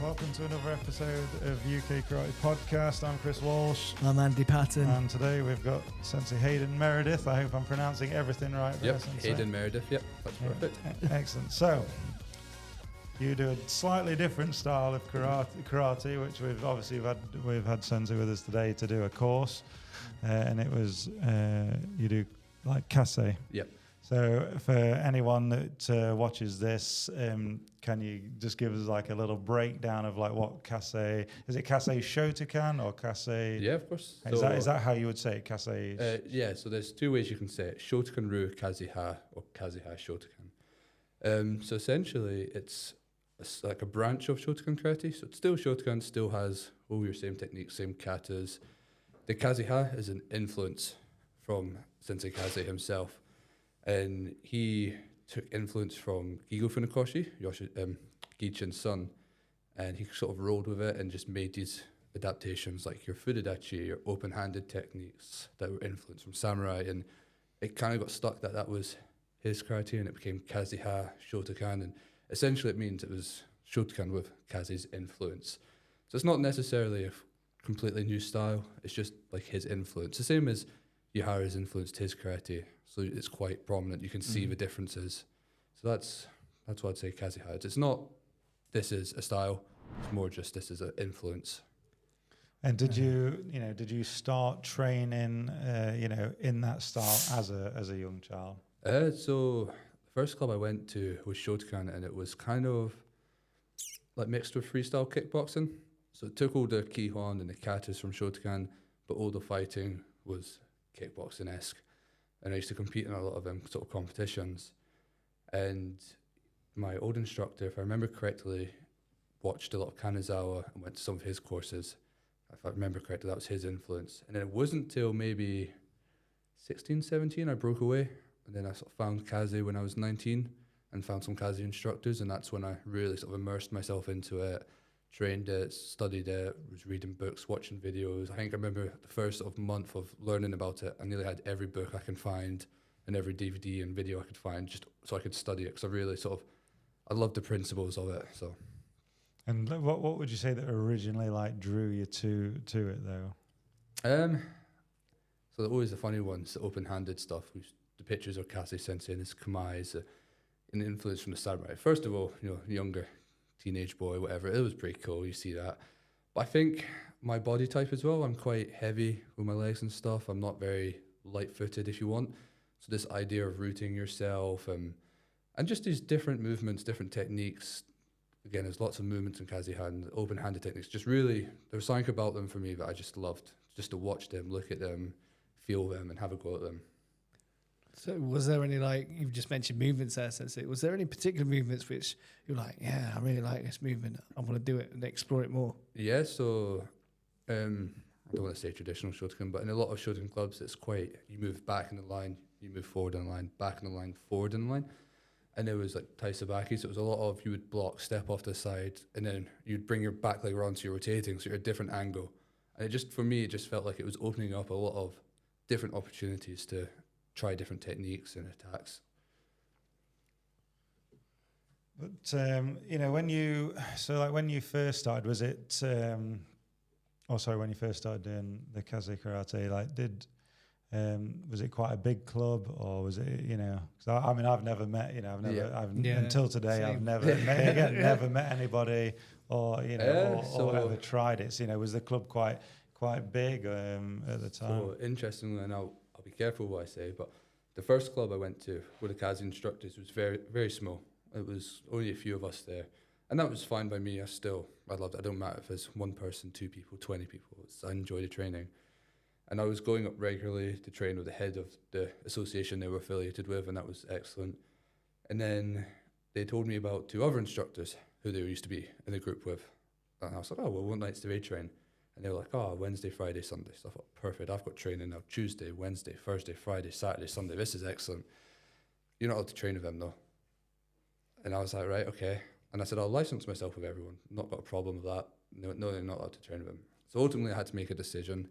welcome to another episode of UK Karate Podcast. I'm Chris Walsh. I'm Andy Patton. And today we've got Sensei Hayden Meredith. I hope I'm pronouncing everything right there, Yep, Sensei. Hayden Meredith, yep, that's perfect. Excellent. So, you do a slightly different style of karate, which we've had Sensei with us today to do a course, and it was you do like Kase. Yep. So for anyone that watches this, can you just give us like a little breakdown of like what Kase is? It Kase Shotokan or Kase? Yeah, of course. Is that how you would say it? Kase? Yeah. So there's two ways you can say it: Shotokan Ru Kase Ha or Kase Ha Shotokan. So essentially, it's like a branch of Shotokan Karate. So it's still Shotokan, still has all your same techniques, same katas. The Kase Ha is an influence from Sensei Kase himself. And he took influence from Gigo Funakoshi, Gichin's son, and he sort of rolled with it and just made these adaptations like your furudachi, your open-handed techniques that were influenced from samurai, and it kind of got stuck that was his karate, and it became Kase Ha Shotokan, and essentially it means it was Shotokan with Kase's influence. So it's not necessarily a completely new style, it's just like his influence. The same as Yahara's influenced his karate, so it's quite prominent. You can see the differences. So that's what I'd say Kase Ha. It's not this is a style. It's more just this is an influence. And did you start training in that style as a young child? So the first club I went to was Shotokan, and it was kind of like mixed with freestyle kickboxing. So it took all the kihon and the katas from Shotokan, but all the fighting was kickboxing-esque. And I used to compete in a lot of them sort of competitions. And my old instructor, if I remember correctly, watched a lot of Kanazawa and went to some of his courses. If I remember correctly, that was his influence. And then it wasn't till maybe 16, 17 I broke away. And then I sort of found Kase when I was 19 and found some Kase instructors. And that's when I really sort of immersed myself into it, trained it, studied it, was reading books, watching videos. I think I remember the first sort of month of learning about it, I nearly had every book I can find and every DVD and video I could find just so I could study it, because I really I loved the principles of it. So. And what would you say that originally like drew you to it though? So always the funny ones, the open-handed stuff. The pictures of Kase Sensei and his kamais, an influence from the samurai. First of all, younger teenage boy, whatever, it was pretty cool, you see that. But I think my body type as well, I'm quite heavy with my legs and stuff. I'm not very light-footed, if you want. So this idea of rooting yourself and just these different movements, different techniques. Again, there's lots of movements in Kase Ha and open-handed techniques. Just really, there was something about them for me that I just loved, just to watch them, look at them, feel them, and have a go at them. So was there any, like, you've just mentioned movements there, Sensei. Was there any particular movements which you're like, yeah, I really like this movement, I want to do it and explore it more? Yeah, so I don't want to say traditional Shotokan, but in a lot of Shotokan clubs, it's quite, you move back in the line, you move forward in the line, back in the line, forward in the line. And there was like taisabaki, so it was a lot of, you would block, step off to the side, and then you'd bring your back leg around so you're rotating, so you're at a different angle. And it just, for me, it just felt like it was opening up a lot of different opportunities to try different techniques and attacks. But when you first started, was it? When you first started doing the Kase Karate, was it quite a big club, or was it? Cause I've never met. Until today, Same. I've never met anybody, or ever tried it. So, was the club quite big at the time? So interestingly, and I'll be careful what I say, but the first club I went to with the Kase instructors was very, very small. It was only a few of us there. And that was fine by me. I loved it. I don't matter if it's one person, 2 people, 20 people. I enjoyed the training. And I was going up regularly to train with the head of the association they were affiliated with, and that was excellent. And then they told me about 2 other instructors who they used to be in the group with. And I was like, what nights do they train? And they were like, Wednesday, Friday, Sunday. So I thought, perfect, I've got training now Tuesday, Wednesday, Thursday, Friday, Saturday, Sunday. This is excellent. You're not allowed to train with them, though. And I was like, right, okay. And I said, I'll license myself with everyone. Not got a problem with that. No, they're not allowed to train with them. So ultimately, I had to make a decision.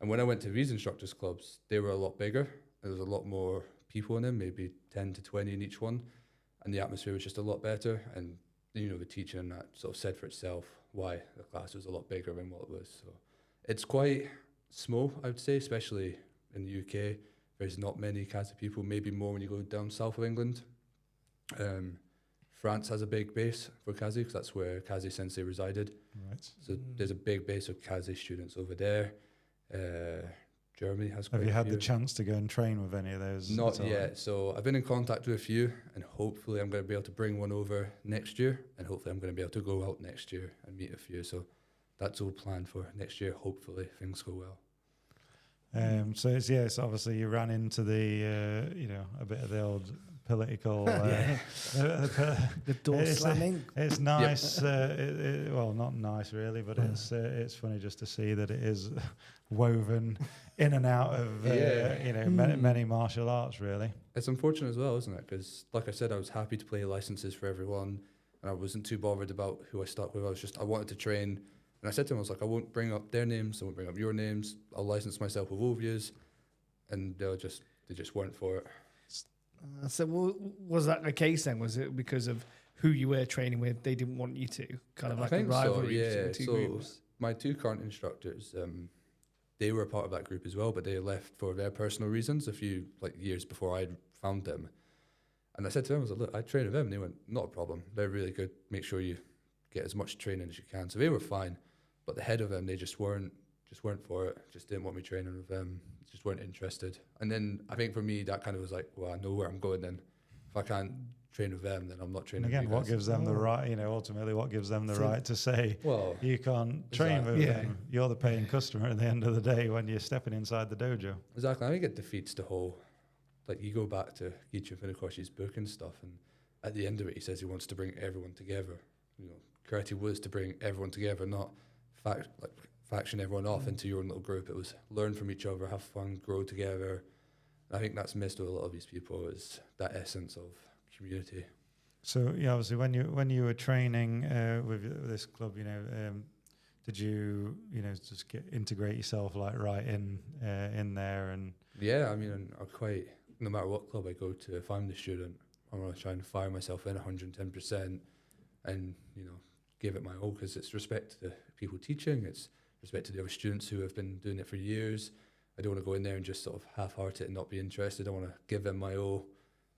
And when I went to these instructors' clubs, they were a lot bigger. There was a lot more people in them, maybe 10 to 20 in each one. And the atmosphere was just a lot better. And the teaching and that sort of said for itself why the class was a lot bigger than what it was. So it's quite small, I would say, especially in the UK. There's not many Kase people, maybe more when you go down south of England. France has a big base for Kase because that's where Kase Sensei resided. Right. So there's a big base of Kase students over there. Germany has quite Have you a had few. the chance to go and train with any of those? Not at all? yet. So I've been in contact with a few, and hopefully I'm going to be able to bring one over next year, and hopefully I'm going to be able to go out next year and meet a few. So that's all planned for next year. Hopefully things go well. So it's obviously you ran into the a bit of the old political The door slamming. It's nice. Well, not nice really, but it's funny just to see that it is woven in and out of many martial arts. Really, It's unfortunate as well, isn't it? Because like I said, I was happy to play licenses for everyone, and I wasn't too bothered about who I stuck with. I wanted to train. And I said to him, I was like, I won't bring up their names, I won't bring up your names. I'll license myself with all of yous. And they just weren't for it. So was that the case then? Was it because of who you were training with? They didn't want you to? Kind of like a rivalry between the two groups? My two current instructors, they were a part of that group as well, but they left for their personal reasons a few years before I'd found them. And I said to them, I was like, look, I train with them. And they went, not a problem. They're really good. Make sure you get as much training as you can. So they were fine. But the head of them, they just weren't for it. Just didn't want me training with them. Just weren't interested. And then I think for me, that kind of was like, well, I know where I'm going then. If I can't train with them, then I'm not training and again, with you what guys. gives them the right? Ultimately, what gives them the right to say, Well, you can't train with Yeah. them? You're the paying customer at the end of the day when you're stepping inside the dojo. exactly. I think it defeats the whole, you go back to Gicho Funakoshi's book and stuff, and at the end of it, he says he wants to bring everyone together. Karate was to bring everyone together, not faction everyone off into your own little group. It was learn from each other, have fun, grow together. And I think that's missed with a lot of these people, is that essence of community. So yeah, obviously when you were training with this club, did you just integrate yourself right in there? And Yeah, I mean, no matter what club I go to, if I'm the student, I'm going to try and fire myself in 110% and, give it my all, because it's respect to the people teaching, it's respect to the other students who have been doing it for years. I don't want to go in there and just sort of half-heart it and not be interested. I want to give them my all.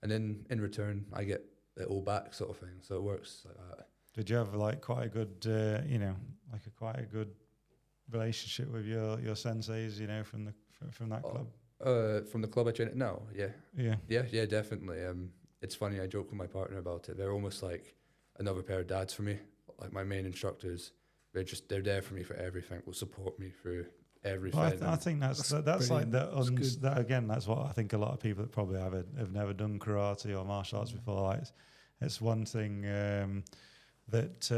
And then in return, I get it all back, sort of thing. So it works like that. did you have quite a good, quite a good relationship with your senseis, from that club? From the club I train at now, yeah. Yeah. Definitely. It's funny, I joke with my partner about it. They're almost like another pair of dads for me. Like my main instructors, they're there for me for everything. Will support me through everything. Well, I think that's like that again. That's what I think a lot of people that probably have never done karate or martial arts before. It's one thing that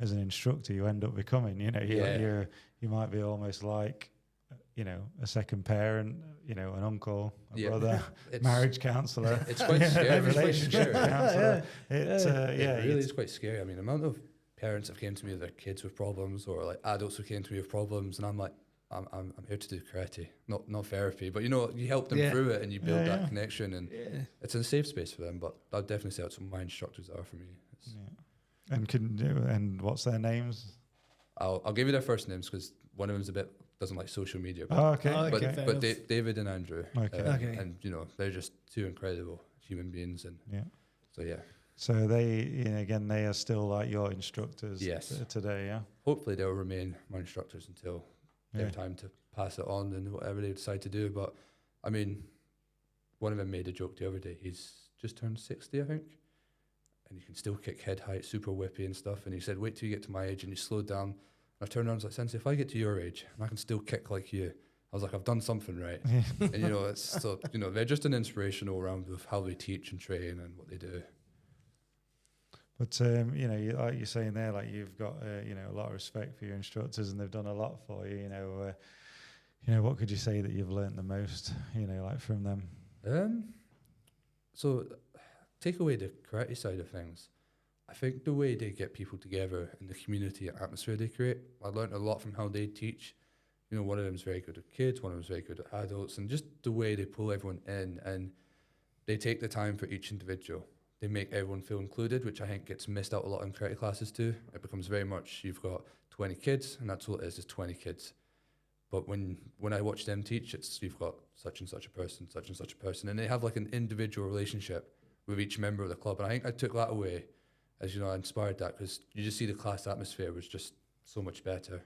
as an instructor you end up becoming. You might be almost like a second parent, an uncle, a brother, marriage counsellor. It's quite scary. Relationship counsellor. It really is quite scary. I mean, the amount of parents have came to me with their kids with problems, or adults who came to me with problems, and I'm like, I'm here to do karate, not therapy. But you help them through it, and you build that connection, and it's a safe space for them. But I'd definitely say that's what my instructors are for me. And what's their names? I'll give you their first names, because one of them's doesn't like social media. But, But David and Andrew, and they're just two incredible human beings, and So they, again, they are still like your instructors today, yeah? Hopefully they'll remain my instructors until they have time to pass it on and whatever they decide to do. But, I mean, one of them made a joke the other day. He's just turned 60, I think, and he can still kick head height, super whippy and stuff. And he said, wait till you get to my age and you slow down. And I turned around and was like, Sensei, if I get to your age and I can still kick like you, I was like, I've done something right. And, it's so, they're just an inspiration all around with how they teach and train and what they do. But like you're saying there, you've got a lot of respect for your instructors, and they've done a lot for you. What could you say that you've learnt the most? From them. So, take away the karate side of things. I think the way they get people together and the community and atmosphere they create, I learnt a lot from how they teach. One of them's very good at kids, one of them's very good at adults, and just the way they pull everyone in, and they take the time for each individual they make everyone feel included, which I think gets missed out a lot in karate classes too. It becomes very much, you've got 20 kids, and that's all it is 20 kids. But when I watch them teach, it's you've got such and such a person, such and such a person, and they have like an individual relationship with each member of the club. And I think I took that away, as you know, I inspired that, because you just see the class atmosphere was just so much better.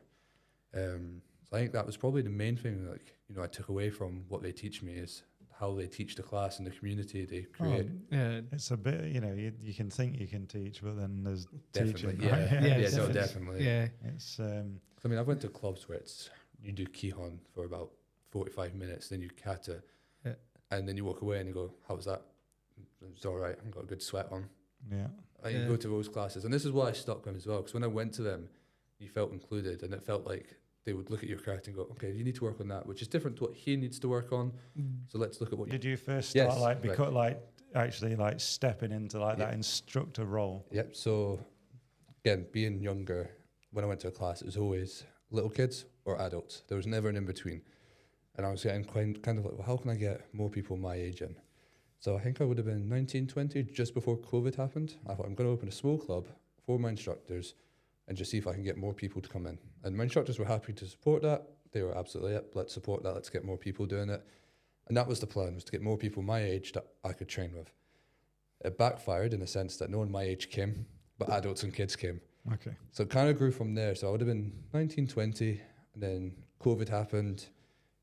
So I think that was probably the main thing, like, you know, I took away from what they teach me is how they teach the class and the community they create. Yeah, It's a bit, you know, you can think you can teach, but then there's Definitely, teaching. yeah, Right? no, definitely. yeah. It's I mean, I've went to clubs where it's you do Kihon for about 45 minutes, then you kata, and then you walk away and you go, "How was that?" It's all right. I got a good sweat on. yeah. You go to those classes, and this is why I stuck with them as well. Because when I went to them, you felt included, and it felt like they would look at your karate and go, "Okay, you need to work on that," which is different to what he needs to work on. So let's look at what. Did you first start Yes, like right. like actually like stepping into like that instructor role? Yep. So again, being younger, when I went to a class, it was always little kids or adults. There was never an in between, and I was getting kind of like, well, how can I get more people my age in? So I think I would have been 19, 20, just before COVID happened. I thought I'm going to open a small club for my instructors and just see if I can get more people to come in. And my instructors were happy to support that. They were absolutely, yep, let's support that. Let's get more people doing it. And that was the plan, was to get more people my age that I could train with. It backfired in the sense that no one my age came, but adults and kids came. Okay. So it kind of grew from there. So I would have been 19, 20, and then COVID happened.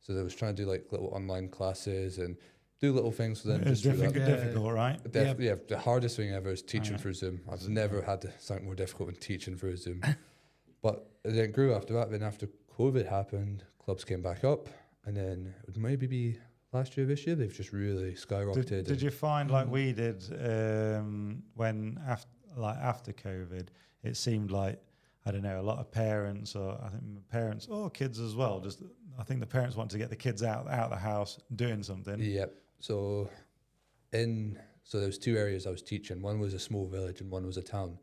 So they was trying to do like little online classes and do little things for them. It's just through that. difficult, right? Yeah, the hardest thing ever is teaching through Zoom. I've never had something more difficult than teaching through Zoom. But then it grew after that. Then after COVID happened, clubs came back up, and then it would maybe be last year, this year, they've just really skyrocketed. Did you find like we did when after COVID, it seemed like, I don't know, a lot of parents, or I think parents or kids as well, just I think the parents want to get the kids out of the house doing something. Yep. So there was two areas I was teaching. One was a small village and one was a town.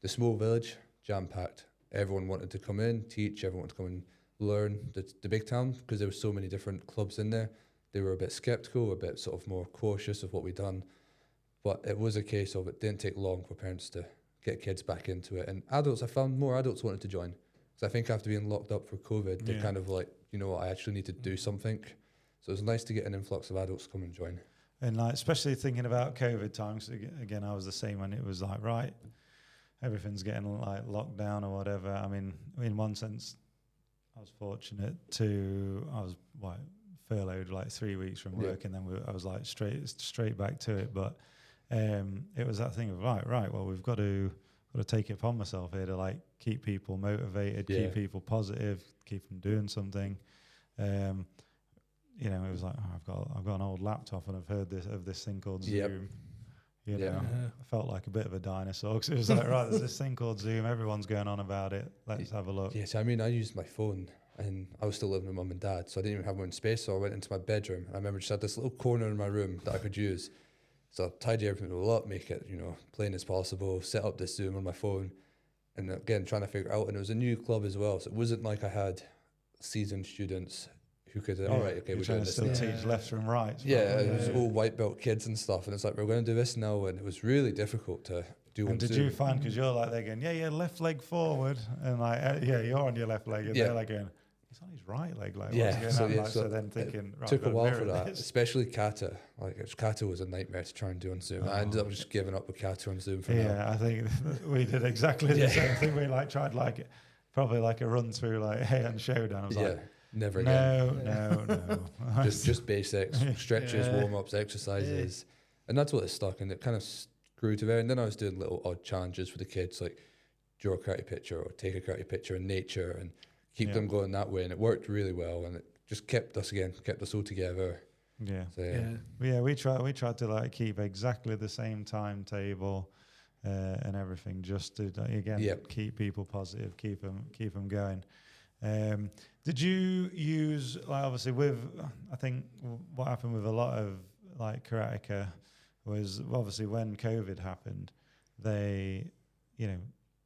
The small village, jam-packed. Everyone wanted to come in, teach, everyone wanted to come and learn. The big town, because there were so many different clubs in there, they were a bit skeptical, a bit sort of more cautious of what we'd done. But it was a case of it didn't take long for parents to get kids back into it. And adults, I found more adults wanted to join. Because I think after being locked up for COVID, they kind of like, you know what, I actually need to do something. So it was nice to get an influx of adults come and join. And like, especially thinking about COVID times, again, I was the same when it was like, right, everything's getting like locked down or whatever. I mean, in one sense, I was fortunate I was furloughed like 3 weeks from work, and then I was like straight back to it. But it was that thing of right. Well, we've got to take it upon myself here to like keep people motivated, keep people positive, keep them doing something. You know, it was like, I've got an old laptop and I've heard this thing called Zoom. You know, I felt like a bit of a dinosaur, because it was like, right, there's this thing called Zoom. Everyone's going on about it. Let's have a look. Yes, I mean, I used my phone, and I was still living with mum and dad, so I didn't even have my own space. So I went into my bedroom, and I remember just had this little corner in my room that I could use. So I tidy everything all up, make it, you know, plain as possible, set up this Zoom on my phone, and again, trying to figure it out. And it was a new club as well, so it wasn't like I had seasoned students who could, all right, okay, we're doing this now. Teach left from right. It was all white belt kids and stuff, and it's like, we're going to do this now, and it was really difficult to do. And did you find, because you're like, they're going, left leg forward, and like, you're on your left leg, and they're like going, he's on his right leg, like, what's going on? So then thinking, right, took a while for that, especially kata. Kata was a nightmare to try and do on Zoom. I ended up just giving up with kata on Zoom for now. Yeah, I think we did exactly the same thing. We like tried like probably like a run through like Heian Shodan. I was like, never again. No. just basics, stretches, warm-ups, exercises. And that's what it stuck, and it kind of grew to there. And then I was doing little odd challenges for the kids, like draw a karate picture or take a karate picture in nature, and keep them going that way. And it worked really well, and it just kept us all together. Yeah. So, we tried to like keep exactly the same timetable and everything, just to keep people positive, keep them going. Did you use, like, obviously I think what happened with a lot of like Karateka was obviously when COVID happened, they,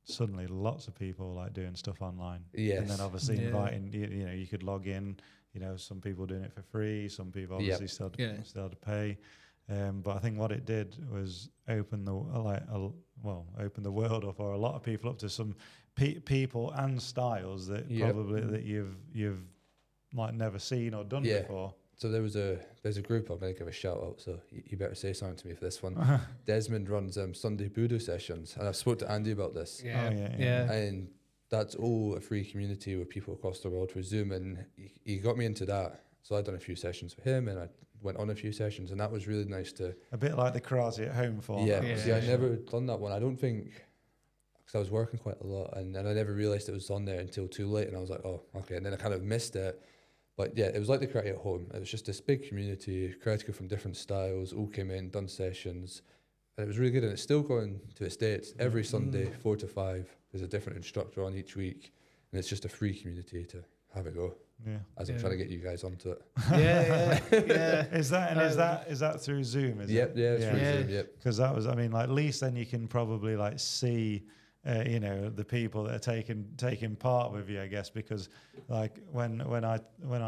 suddenly lots of people like doing stuff online. Yes. And then obviously inviting, you could log in, some people doing it for free, some people obviously still had to pay. But I think what it did was open the open the world up, or a lot of people up, to some people and styles that probably that you've like never seen or done before. So there's a group, I'm going to give a shout out, so you better say something to me for this one. Desmond runs Sunday Budo Sessions, and I've spoke to Andy about this. And that's all a free community with people across the world for Zoom, and he got me into that. So I've done a few sessions with him, and I went on a few sessions, and that was really nice to... A bit like the karate at home form. See, I never done that one. I don't think... Because I was working quite a lot, and I never realised it was on there until too late, and I was like, oh, okay, and then I kind of missed it. But yeah, it was like the karate at home. It was just this big community, Karateka from different styles, all came in, done sessions, and it was really good. And it's still going to its day. It's every Sunday, 4 to 5. There's a different instructor on each week, and it's just a free community to have it go. Yeah, as I'm trying to get you guys onto it. Is that through Zoom? Is it? Yeah, it's through Zoom. Yep. Because that was, I mean, like, at least then you can probably like see. The people that are taking part with you, I guess, because like when I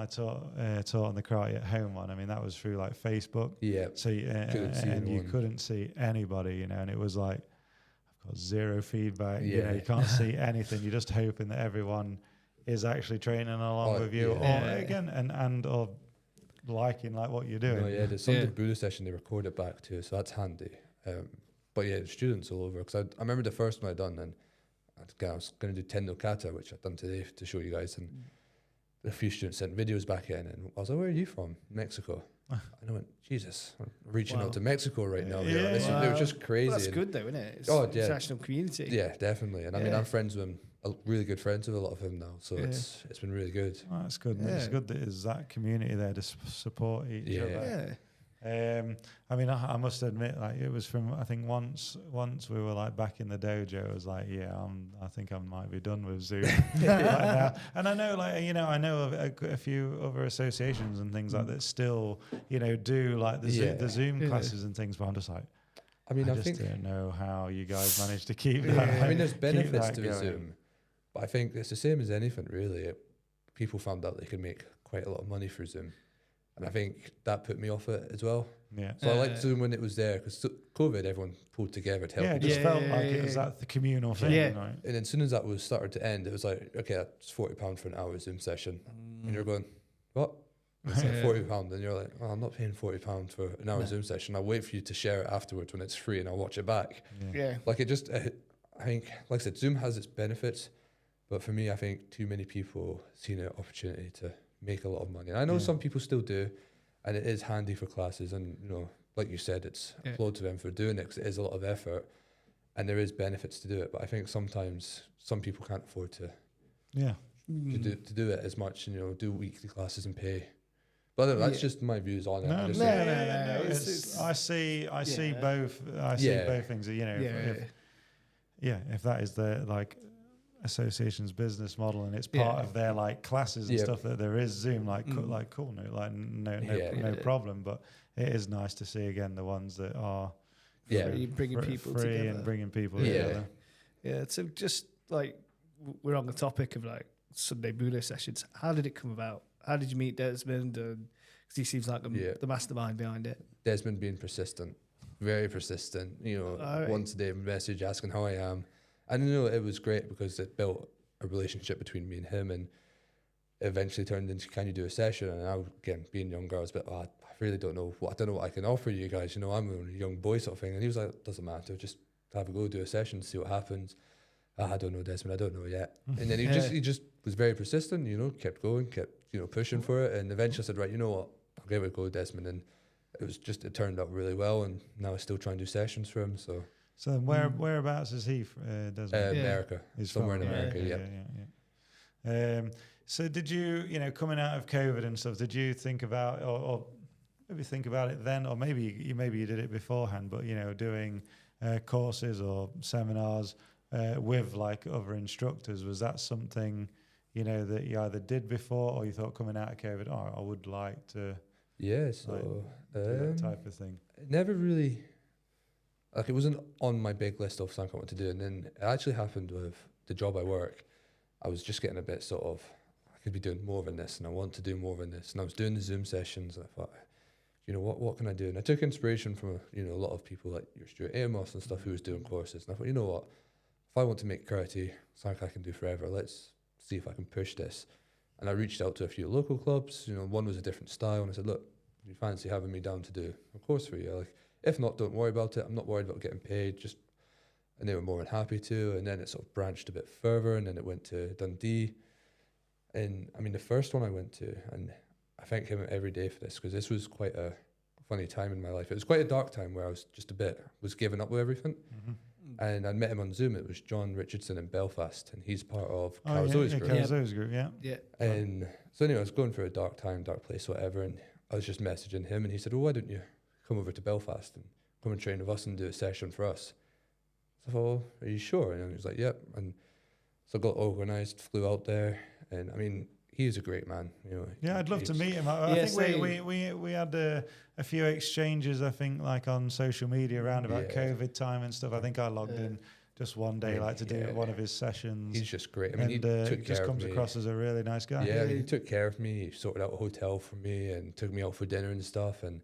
taught on the karate at home one, I mean, that was through like Facebook. Yeah. So you couldn't see anybody, and it was like, I've got zero feedback. Yeah. You can't see anything. You're just hoping that everyone is actually training along with you, or again, or liking like what you're doing. No, the Sunday Budo session, they record it back too, so that's handy. But yeah, the students all over. Because I remember the first one I'd done, and I was going to do Tendo Kata, which I'd done today to show you guys. And a few students sent videos back in, and I was like, where are you from? Mexico. And I went, Jesus, I'm reaching out to Mexico right now. It was just crazy. Well, that's good though, isn't it? It's international community. Yeah, definitely. And I mean, I'm friends with them, really good friends with a lot of them now. So it's been really good. Oh, that's good. Yeah. It's good that there's that community there to support each other. Yeah. I mean, I must admit, like, it was from, I think once we were like back in the dojo, I was like, I think I might be done with Zoom right now. And I know, like, I know of a few other associations and things like that still, do like the Zoom classes and things, but I'm just like, I just don't know how you guys managed to keep that. I mean, there's benefits to Zoom, but I think it's the same as anything, really. People found out they could make quite a lot of money through Zoom. And I think that put me off it as well. Yeah. So I liked Zoom when it was there, because COVID, everyone pulled together to help. Yeah, it just felt like it was that the communal thing. Yeah. Right? And then as soon as that was started to end, it was like, okay, that's £40 for an hour Zoom session. And you're going, what? It's like £40. And you're like, oh, I'm not paying £40 for an hour Zoom session. I'll wait for you to share it afterwards when it's free, and I'll watch it back. Yeah. Like, it just, I think, like I said, Zoom has its benefits. But for me, I think too many people seen an opportunity to make a lot of money. And I know some people still do, and it is handy for classes, and like you said, it's applaud to them for doing it, because it is a lot of effort and there is benefits to do it. But I think sometimes some people can't afford to do it as much, and do weekly classes and pay. But that's just my views on it. No. I see both. I see both things. If that is the like association's business model, and it's part of their like classes and stuff, that there is Zoom, cool, no problem. But it is nice to see again the ones that are bringing people together. And bringing people together. Yeah. So just like we're on the topic of like Sunday Budo Sessions, how did it come about? How did you meet Desmond? Because he seems like the mastermind behind it. Desmond being persistent, very persistent. Once a day message asking how I am. And it was great, because it built a relationship between me and him, and eventually turned into, can you do a session? And I, again, being younger, I was a bit, I really don't know what I can offer you guys. I'm a young boy sort of thing. And he was like, doesn't matter, just have a go, do a session, see what happens. I don't know, Desmond, I don't know yet. And then he just was very persistent, kept going, kept, pushing for it. And eventually I said, right, you know what, I'll give it a go, Desmond. And it turned out really well. And now I still try and do sessions for him. So whereabouts is he, Desmond? America. He's somewhere in America, yeah. So did you, coming out of COVID and stuff, did you think about, or maybe think about it then, or maybe you did it beforehand, but, doing courses or seminars with like other instructors, was that something, that you either did before, or you thought coming out of COVID, I would like to do that type of thing? Never really... Like, it wasn't on my big list of something I wanted to do. And then it actually happened with the job I work. I was just getting a bit I could be doing more than this, and I want to do more than this. And I was doing the Zoom sessions, and I thought, you know, what can I do? And I took inspiration from, you know, a lot of people like your Stuart Amos and stuff who was doing courses. And I thought, you know what, if I want to make karate something I can do forever, let's see if I can push this. And I reached out to a few local clubs. You know, one was a different style, and I said, look, do you fancy having me down to do a course for you? Like, if not, don't worry about it. I'm not worried about getting paid. And they were more than happy to. And then it sort of branched a bit further, and then it went to Dundee. And I mean, the first one I went to, and I thank him every day for this, because this was quite a funny time in my life. It was quite a dark time where I was just was giving up with everything. Mm-hmm. And I met him on Zoom. It was John Richardson in Belfast, and he's part of Karazoe's group. Karazoe's group, yeah. And so anyway, I was going through a dark time, dark place, whatever, and I was just messaging him, and he said, "Oh, why don't you come over to Belfast and come and train with us and do a session for us?" So I thought, "Well, are you sure?" And he was like, "Yep." And so I got organised, flew out there, and I mean, he's a great man. You know. Yeah, I'd love to meet him. I think we had a few exchanges, I think, like on social media around about COVID time and stuff. I think I logged in just one day, to do one of his sessions. He's just great. I mean, he took care of me. Just comes across as a really nice guy. Yeah, I mean, he took care of me. He sorted out a hotel for me and took me out for dinner and stuff. And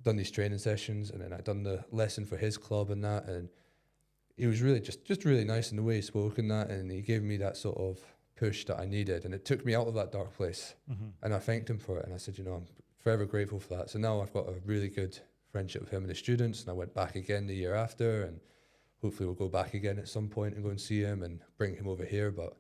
done these training sessions, and then I done the lesson for his club and that. And he was really just really nice in the way he spoke and that. And he gave me that sort of push that I needed, and it took me out of that dark place. Mm-hmm. And I thanked him for it, and I said, you know, I'm forever grateful for that. So now I've got a really good friendship with him and the students, and I went back again the year after, and hopefully we'll go back again at some point and go and see him and bring him over here. But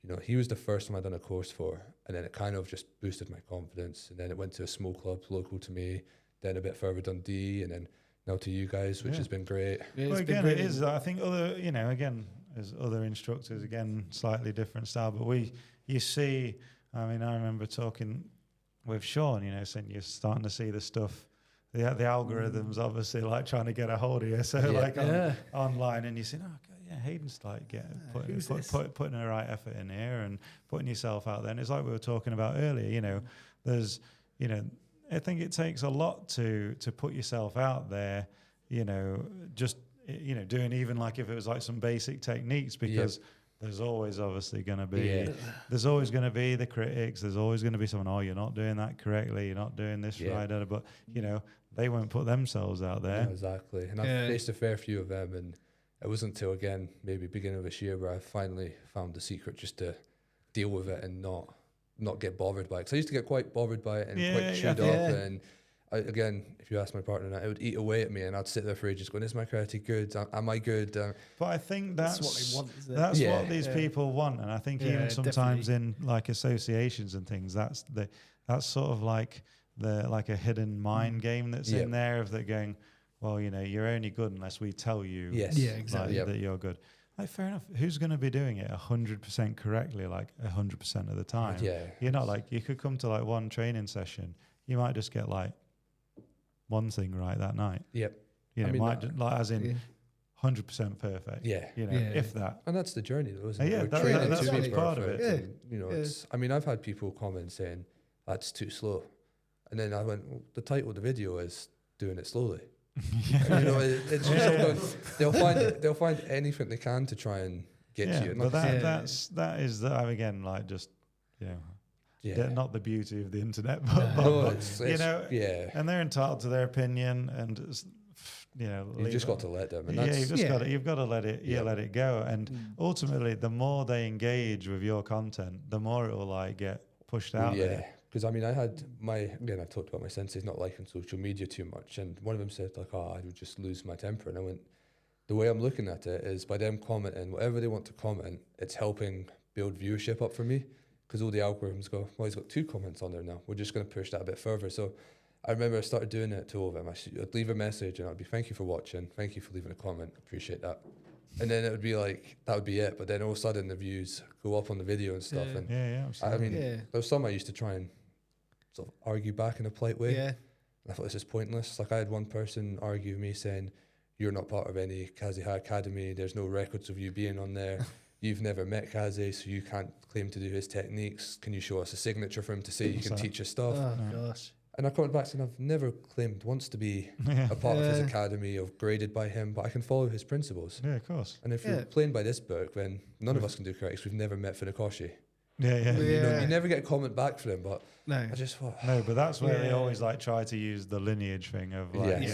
you know, he was the first one I done a course for, and then it kind of just boosted my confidence, and then it went to a small club local to me, then a bit further Dundee, and then now to you guys, which has been great. Yeah, well, again, it is. I think other, you know, again, as other instructors, again, slightly different style, but you see, I mean, I remember talking with Sean, you know, saying you're starting to see the stuff, the algorithms obviously like trying to get a hold of you. So online, and you see, oh, God, yeah, Hayden's like putting the right effort in here and putting yourself out there. And it's like we were talking about earlier, you know, there's, you know, I think it takes a lot to put yourself out there, you know, just, you know, doing even like if it was like some basic techniques, because there's always obviously going to be, there's always going to be the critics. There's always going to be someone, oh, you're not doing that correctly. You're not doing this right. But, you know, they won't put themselves out there. No, exactly. And I've faced a fair few of them. And it wasn't until, again, maybe beginning of this year where I finally found the secret just to deal with it and not get bothered by it. Because I used to get quite bothered by it and quite chewed up. And again, if you ask my partner, it would eat away at me, and I'd sit there for ages going, is my karate good? Am I good? But I think that's what they want. That's what these people want. And I think even sometimes in like associations and things, that's sort of like a hidden mind game that's in there of that going, well, you know, you're only good unless we tell you exactly that you're good. Like, fair enough. Who's going to be doing it 100% correctly, like 100% of the time? Yeah. You're not like, you could come to like one training session, you might just get like one thing right that night. Yep. You know, I mean, like as in 100% perfect. Yeah. You know, if that. And that's the journey, though, isn't it? Yeah, that's part of it. Yeah. And, you know, it's, I mean, I've had people comment saying, that's too slow. And then I went, well, the title of the video is Doing It Slowly. And, you know, it's just they'll find anything they can to try and get you. And but that is again, like, just, you know, not the beauty of the internet, but it's, you know, and they're entitled to their opinion, and you know, you've just got to let them. And you've got to let it, let it go. And ultimately, the more they engage with your content, the more it will like get pushed out there. Because I mean, I talked about my senseis not liking social media too much, and one of them said like, I would just lose my temper, and I went, the way I'm looking at it is by them commenting whatever they want to comment, it's helping build viewership up for me. Because all the algorithms go, well, he's got 2 comments on there now. We're just going to push that a bit further. So I remember I started doing it to all of them. I'd leave a message and I'd be, thank you for watching. Thank you for leaving a comment. Appreciate that. And then it would be like, that would be it. But then all of a sudden the views go up on the video and stuff. I mean, there was some I used to try and sort of argue back in a polite way. Yeah. And I thought, this is pointless. Like, I had one person argue with me saying, you're not part of any Kase Ha Academy. There's no records of you being on there. You've never met Kase, so you can't claim to do his techniques. Can you show us a signature for him to say you can teach his stuff? Oh, gosh. And I commented back saying, I've never claimed once to be a part of his academy or graded by him, but I can follow his principles. Yeah, of course. And if you're playing by this book, then none of us can do karate because we've never met Funakoshi. You never get a comment back from him, but no, I just thought No, but that's where they always like try to use the lineage thing of like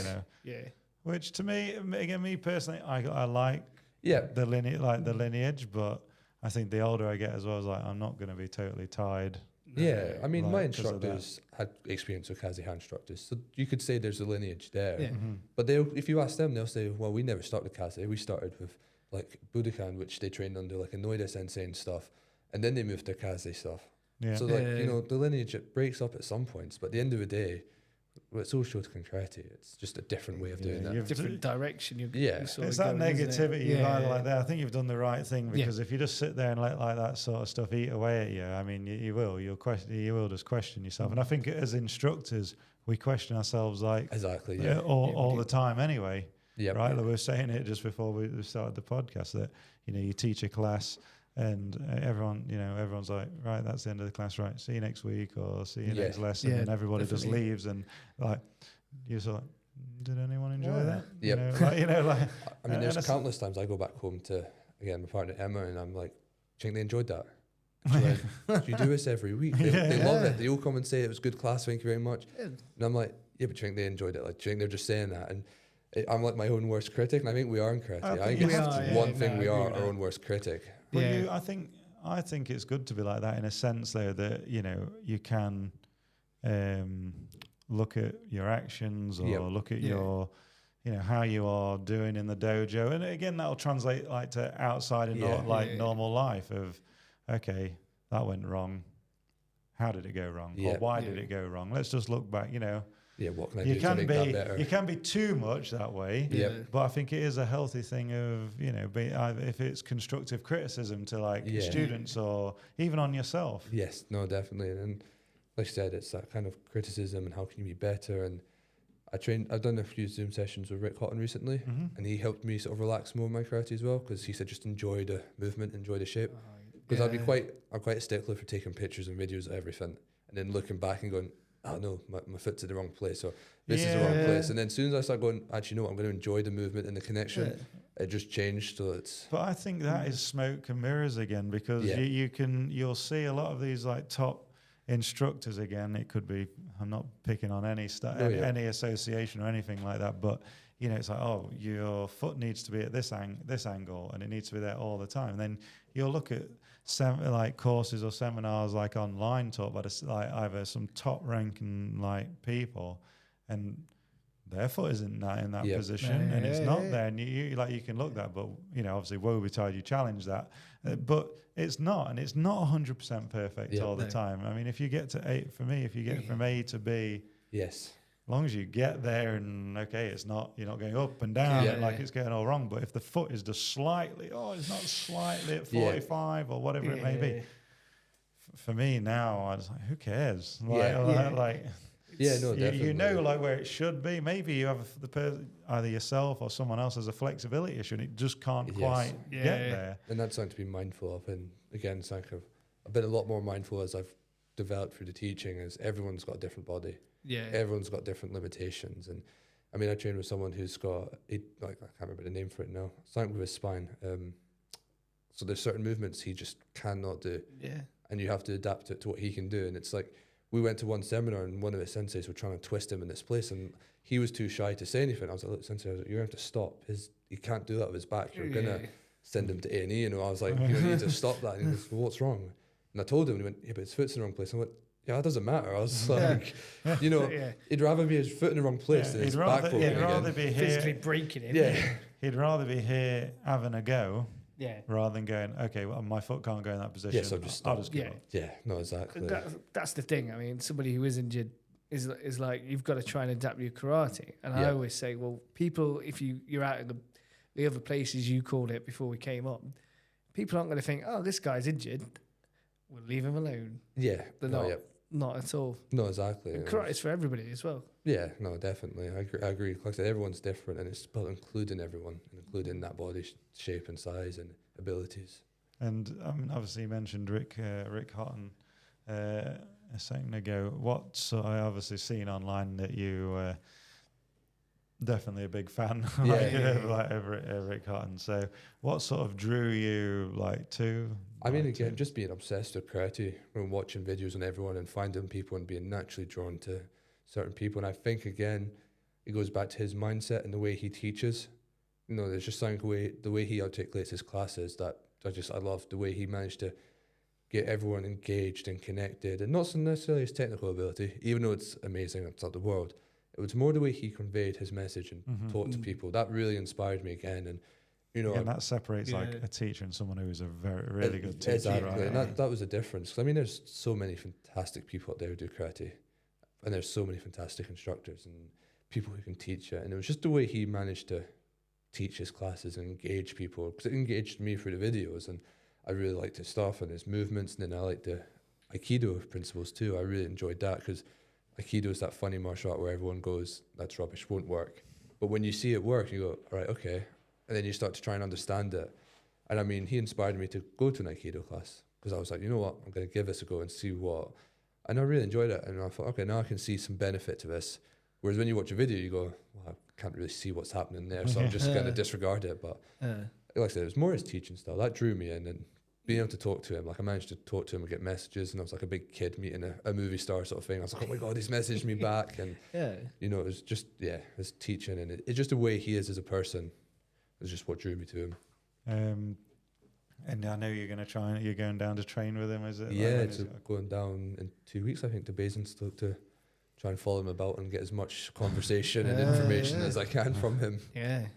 which to me, again, me personally, I like the lineage, but I think the older I get as well, is like I'm not going to be totally tied. Yeah, I mean, like, my instructors had experience with Kase Ha instructors, so you could say there's a lineage there. Yeah. But if you ask them, they'll say, well, we never started Kase. We started with like Budokan, which they trained under like a Noida sensei and stuff, and then they moved to Kase stuff. Yeah. So like the lineage, it breaks up at some points, but at the end of the day, it's all Shotokan Karate. It's just a different way of doing that. Different direction. It's that negativity. Like that. I think you've done the right thing, because if you just sit there and let like that sort of stuff eat away at you, I mean, you will just question yourself. And I think as instructors, we question ourselves like all the time anyway. Yeah, right. Like we were saying it just before we started the podcast that you teach a class. And everyone's like, right, that's the end of the class, right? See you next week, or see you next lesson, and everybody just leaves, and like you're sort of like, did anyone enjoy that? Yeah. I mean, there's countless times I go back home to my partner Emma, and I'm like, do you think they enjoyed that? Like, you do this every week. They love it. They all come and say it was a good class, thank you very much. And I'm like, yeah, but do you think they enjoyed it? Like, do you think they're just saying that? And I'm like my own worst critic, and I think we are in karate. I think it's one thing we are our own worst critic. Well, I think it's good to be like that in a sense, though, that you can look at your actions or look at your how you are doing in the dojo, and again that'll translate like to outside and normal life of okay, that went wrong. How did it go wrong? Or why did it go wrong? Let's just look back. What can I do to make that better? You can be too much that way, but I think it is a healthy thing of, if it's constructive criticism to like students or even on yourself. Yes, no, definitely. And like I said, it's that kind of criticism and how can you be better. And I've done a few Zoom sessions with Rick Houghton recently, and he helped me sort of relax more in my karate as well, because he said just enjoy the movement, enjoy the shape. Because I'm quite a stickler for taking pictures and videos of everything, and then looking back and going, oh no, my foot's in the wrong place, or this is the wrong place. And then as soon as I start going, actually, I'm going to enjoy the movement and the connection, it just changed. So it's. But I think that is smoke and mirrors again, because you'll see a lot of these like top instructors again. It could be, I'm not picking on any association or anything like that, but it's like, oh, your foot needs to be at this angle, and it needs to be there all the time. And then you'll look at courses or seminars like online taught by either some top ranking like people, and their foot isn't in that position, and it's not there. And you can look that, but obviously woe betide you challenge that, but it's not, and it's not 100% perfect all the time. I mean, if you get to if you get from A to B, yes. As long as you get there and you're not going up and down it's going all wrong. But if the foot is just slightly, it's not slightly at 45 or whatever it may be. For me now, I just like, who cares? Definitely. Where it should be. Maybe you have the person, either yourself or someone else, has a flexibility issue, and it just can't quite get there. And that's something to be mindful of. And again, it's like I've been a lot more mindful as I've developed through the teaching, as everyone's got a different body. Yeah, everyone's got different limitations, and I mean, I train with someone who's got I can't remember the name for it now. Something with his spine. So there's certain movements he just cannot do. Yeah, and you have to adapt it to what he can do. And it's like we went to one seminar, and one of his senseis were trying to twist him in this place, and he was too shy to say anything. I was like, look, sensei, you're gonna have to stop. He can't do that with his back. You're gonna send him to A&E. I was like, you need to stop that. And he goes, well, what's wrong? And I told him, and he went, yeah, but his foot's in the wrong place. I went, yeah, that doesn't matter. I was like, he'd rather be his foot in the wrong place than his back foot. He'd rather be here physically breaking it. Yeah, he'd rather be here having a go. Yeah. Rather than going, okay, well, my foot can't go in that position. Yes, I'll just give up. Yeah, no, exactly. That's the thing. I mean, somebody who is injured is like, you've got to try and adapt your karate. And I always say, well, people, if you're out in the other places you called it before we came on, people aren't going to think, oh, this guy's injured, we'll leave him alone. Yeah. They're not at all. No, exactly. And karate's for everybody as well. Yeah, no, definitely. I agree. Like I said, everyone's different, and it's about including everyone, including that body shape and size and abilities. And obviously you mentioned Rick Houghton a second ago. What I obviously seen online that you definitely a big fan. Yeah. Like Everett Cotton. So what sort of drew you like to? I mean, like, again, just being obsessed with karate and watching videos on everyone and finding people and being naturally drawn to certain people. And I think, again, it goes back to his mindset and the way he teaches. You know, there's just something the way he articulates his classes that I love the way he managed to get everyone engaged and connected, and not so necessarily his technical ability, even though it's amazing, it's not the world. It was more the way he conveyed his message and taught to people. That really inspired me again. And, you know, and that separates like a teacher and someone who is a really good teacher. Exactly, right? and that was the difference. 'Cause I mean, there's so many fantastic people out there who do karate, and there's so many fantastic instructors and people who can teach it. And it was just the way he managed to teach his classes and engage people, because it engaged me through the videos, and I really liked his stuff and his movements. And then I liked the Aikido principles too. I really enjoyed that, because Aikido is that funny martial art where everyone goes, that's rubbish, won't work. But when you see it work, you go, all right, okay. And then you start to try and understand it. And I mean, he inspired me to go to an Aikido class, because I was like, you know what, I'm going to give this a go and see what. And I really enjoyed it. And I thought, okay, now I can see some benefit to this. Whereas when you watch a video, you go, well, I can't really see what's happening there, so I'm just going to disregard it. But like I said, it was more his teaching style. That drew me in, and being able to talk to him. Like, I managed to talk to him and get messages, and I was like a big kid meeting a movie star sort of thing. I was like, oh my God, he's messaged me back. And, you know, it was just, his teaching, and it's just the way he is as a person is just what drew me to him. And I know you're going down to train with him, is it? Yeah, it's going down in 2 weeks, I think, to Basingstoke to try and follow him about and get as much conversation and information as I can from him. Yeah.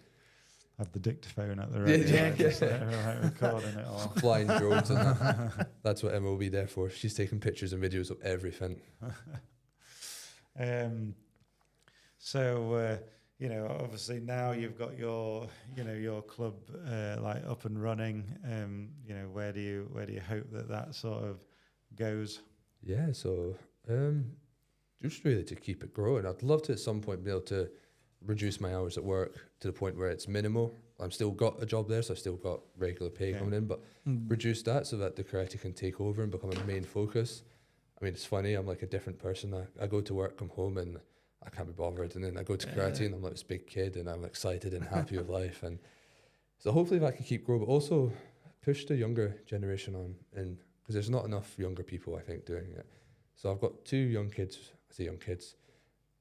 Have the dictaphone at the ready, recording it all. Flying drones and that. That's what Emma will be there for. She's taking pictures and videos of everything. So, you know, obviously now you've got your club like up and running. You know, where do you hope that sort of goes? Yeah, so just really to keep it growing. I'd love to at some point be able to reduce my hours at work to the point where it's minimal. I'm still got a job there, so I've still got regular pay coming in, but reduce that so that the karate can take over and become a main focus. I mean, it's funny, I'm like a different person. I go to work, come home, and I can't be bothered, and then I go to karate and I'm like this big kid, and I'm excited and happy with life. And so hopefully if I can keep growing, but also push the younger generation on, and because there's not enough younger people, I think, doing it. So I've got 2 young kids, I say young kids,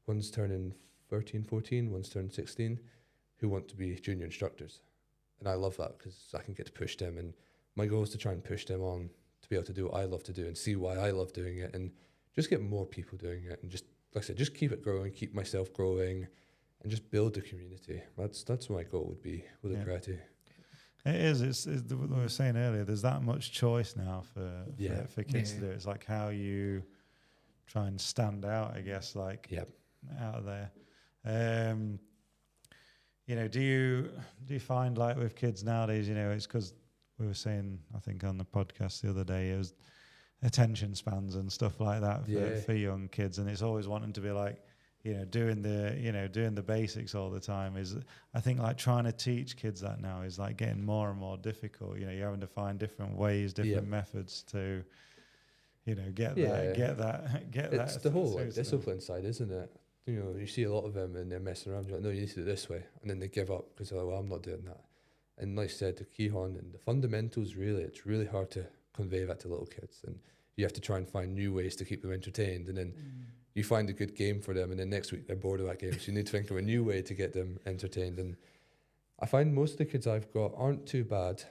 one's turning 13, 14, one's turned 16, who want to be junior instructors. And I love that, because I can get to push them, and my goal is to try and push them on to be able to do what I love to do and see why I love doing it, and just get more people doing it, and just, like I said, just keep it growing, keep myself growing, and just build the community. That's my goal would be with the karate. It is. It's what we were saying earlier. There's that much choice now for kids to do. It's like how you try and stand out, I guess, like out of there. You know, do you find like with kids nowadays, you know, it's because we were saying, I think on the podcast the other day, it was attention spans and stuff like that for young kids, and it's always wanting to be like, you know, doing the basics all the time. Is, I think, like trying to teach kids that now is like getting more and more difficult. You know, you're having to find different ways, different methods to, you know, get that. It's the whole like discipline side, isn't it? You know, you see a lot of them and they're messing around. You're like, no, you need to do it this way, and then they give up because they're like, well, I'm not doing that. And like I said, the Kihon and the fundamentals, really, it's really hard to convey that to little kids, and you have to try and find new ways to keep them entertained, and then you find a good game for them, and then next week they're bored of that game, so you need to think of a new way to get them entertained. And I find most of the kids I've got aren't too bad.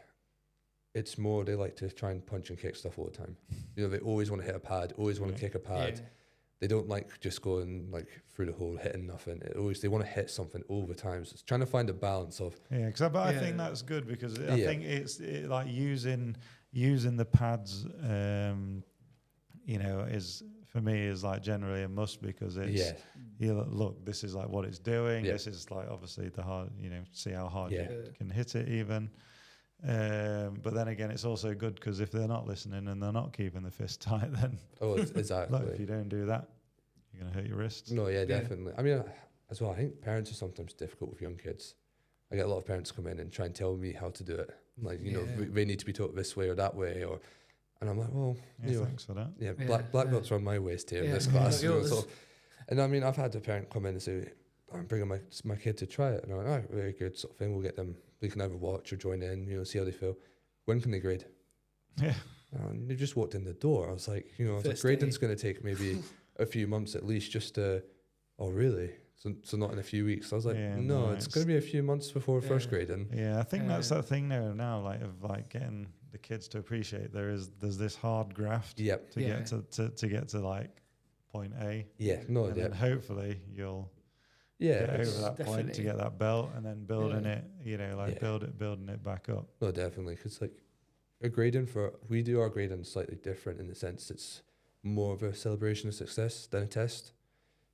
It's more they like to try and punch and kick stuff all the time. You know, they always want to hit a pad, always want to kick a pad. They don't like just going like through the hole hitting nothing. They want to hit something all the time. So it's trying to find a balance of but I think that's good, because I think it's like using the pads. You know, is for me is like generally a must, because it's look, this is like what it's doing. This is like obviously the hard. You know, see how hard you can hit it even. But then again, it's also good because if they're not listening and they're not keeping the fist tight, then exactly. Look, if you don't do that, you're gonna hurt your wrists. No, definitely. I mean, as well, I think parents are sometimes difficult with young kids. I get a lot of parents come in and try and tell me how to do it. Like, you know, they need to be taught this way or that way, and I'm like, well, you know, thanks for that. Black belts are on my waist here in this class. You know, so, and I mean, I've had a parent come in and say, I'm bringing my kid to try it. And I went, oh, very good sort of thing. We'll get them, they can either watch or join in, you know, see how they feel. When can they grade? Yeah. And they just walked in the door. I was like, you know, First grading's going to take maybe a few months at least just to, oh, really? So not in a few weeks. I was like, no, it's going to be a few months before first grading. Yeah, I think that's that thing now, like of like getting the kids to appreciate there's this hard graft to get to like point A. Yeah, no, and then hopefully you'll get over that point to get that belt, and then building it, you know, like building it back up. No, definitely, because like a grading we do our grading slightly different in the sense it's more of a celebration of success than a test.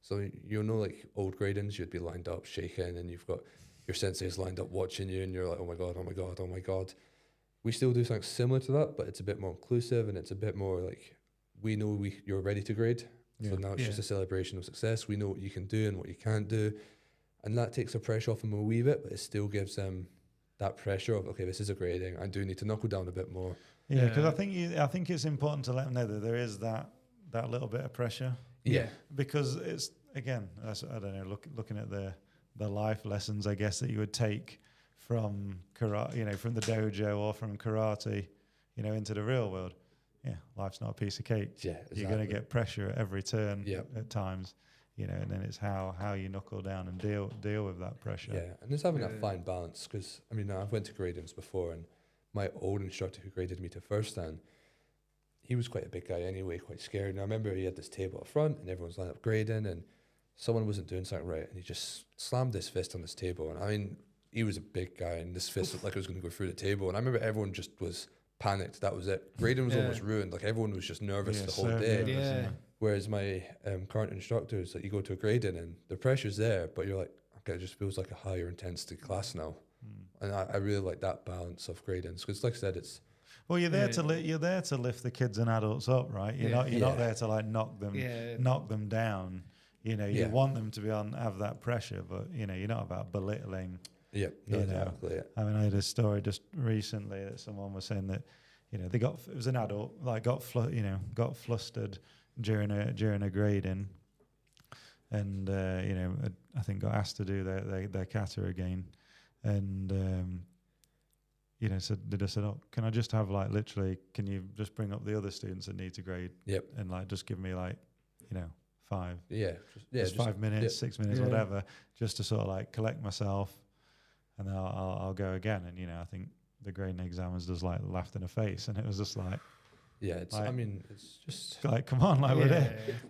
So you'll know, like old gradings, you'd be lined up shaking, and you've got your senseis lined up watching you, and you're like, oh my god, oh my god, oh my god. We still do something similar to that, but it's a bit more inclusive, and it's a bit more like we know you're ready to grade. So now it's just a celebration of success. We know what you can do and what you can't do, and that takes the pressure off them a wee bit, but it still gives them that pressure of, okay, this is a grading. I do need to knuckle down a bit more. Yeah, because I think it's important to let them know that there is that little bit of pressure. Yeah, because it's again, I don't know, looking at the life lessons, I guess, that you would take from karate, you know, from the dojo or from karate, you know, into the real world. Yeah, life's not a piece of cake. Yeah, exactly. You're going to get pressure at every turn at times, you know, and then it's how you knuckle down and deal with that pressure. Yeah, and it's having that fine balance, because I mean, I've went to gradings before, and my old instructor who graded me to first dan, he was quite a big guy anyway, quite scared. And I remember he had this table up front, and everyone's lined up grading, and someone wasn't doing something right, and he just slammed his fist on this table. And I mean, he was a big guy, and this fist looked like it was going to go through the table. And I remember everyone just was panicked. That was it. Grading was almost ruined. Like everyone was just nervous the whole day. Nervous, Whereas my current instructors, like you go to a grading and the pressure's there, but you're like, okay, it just feels like a higher intensity class now. And I really like that balance of gradings, because like I said, it's well, you're there to lift the kids and adults up, right? You're not there to like knock them down. You know, you want them to have that pressure, but you know, you're not about belittling. Yeah, no, exactly. Yeah. I mean, I had a story just recently that someone was saying that, you know, it was an adult, like got flustered during a grading, and you know, I think got asked to do their kata again, and you know, they just said, oh, can I just have like literally, can you just bring up the other students that need to grade? Yep. And like just give me like, you know, 5. Yeah. Just 5 minutes, 6 minutes, whatever, just to sort of like collect myself, and then I'll go again. And you know, I think the grading examiners just like laughed in her face, and it was just like, yeah, it's like, I mean, it's just like, come on, like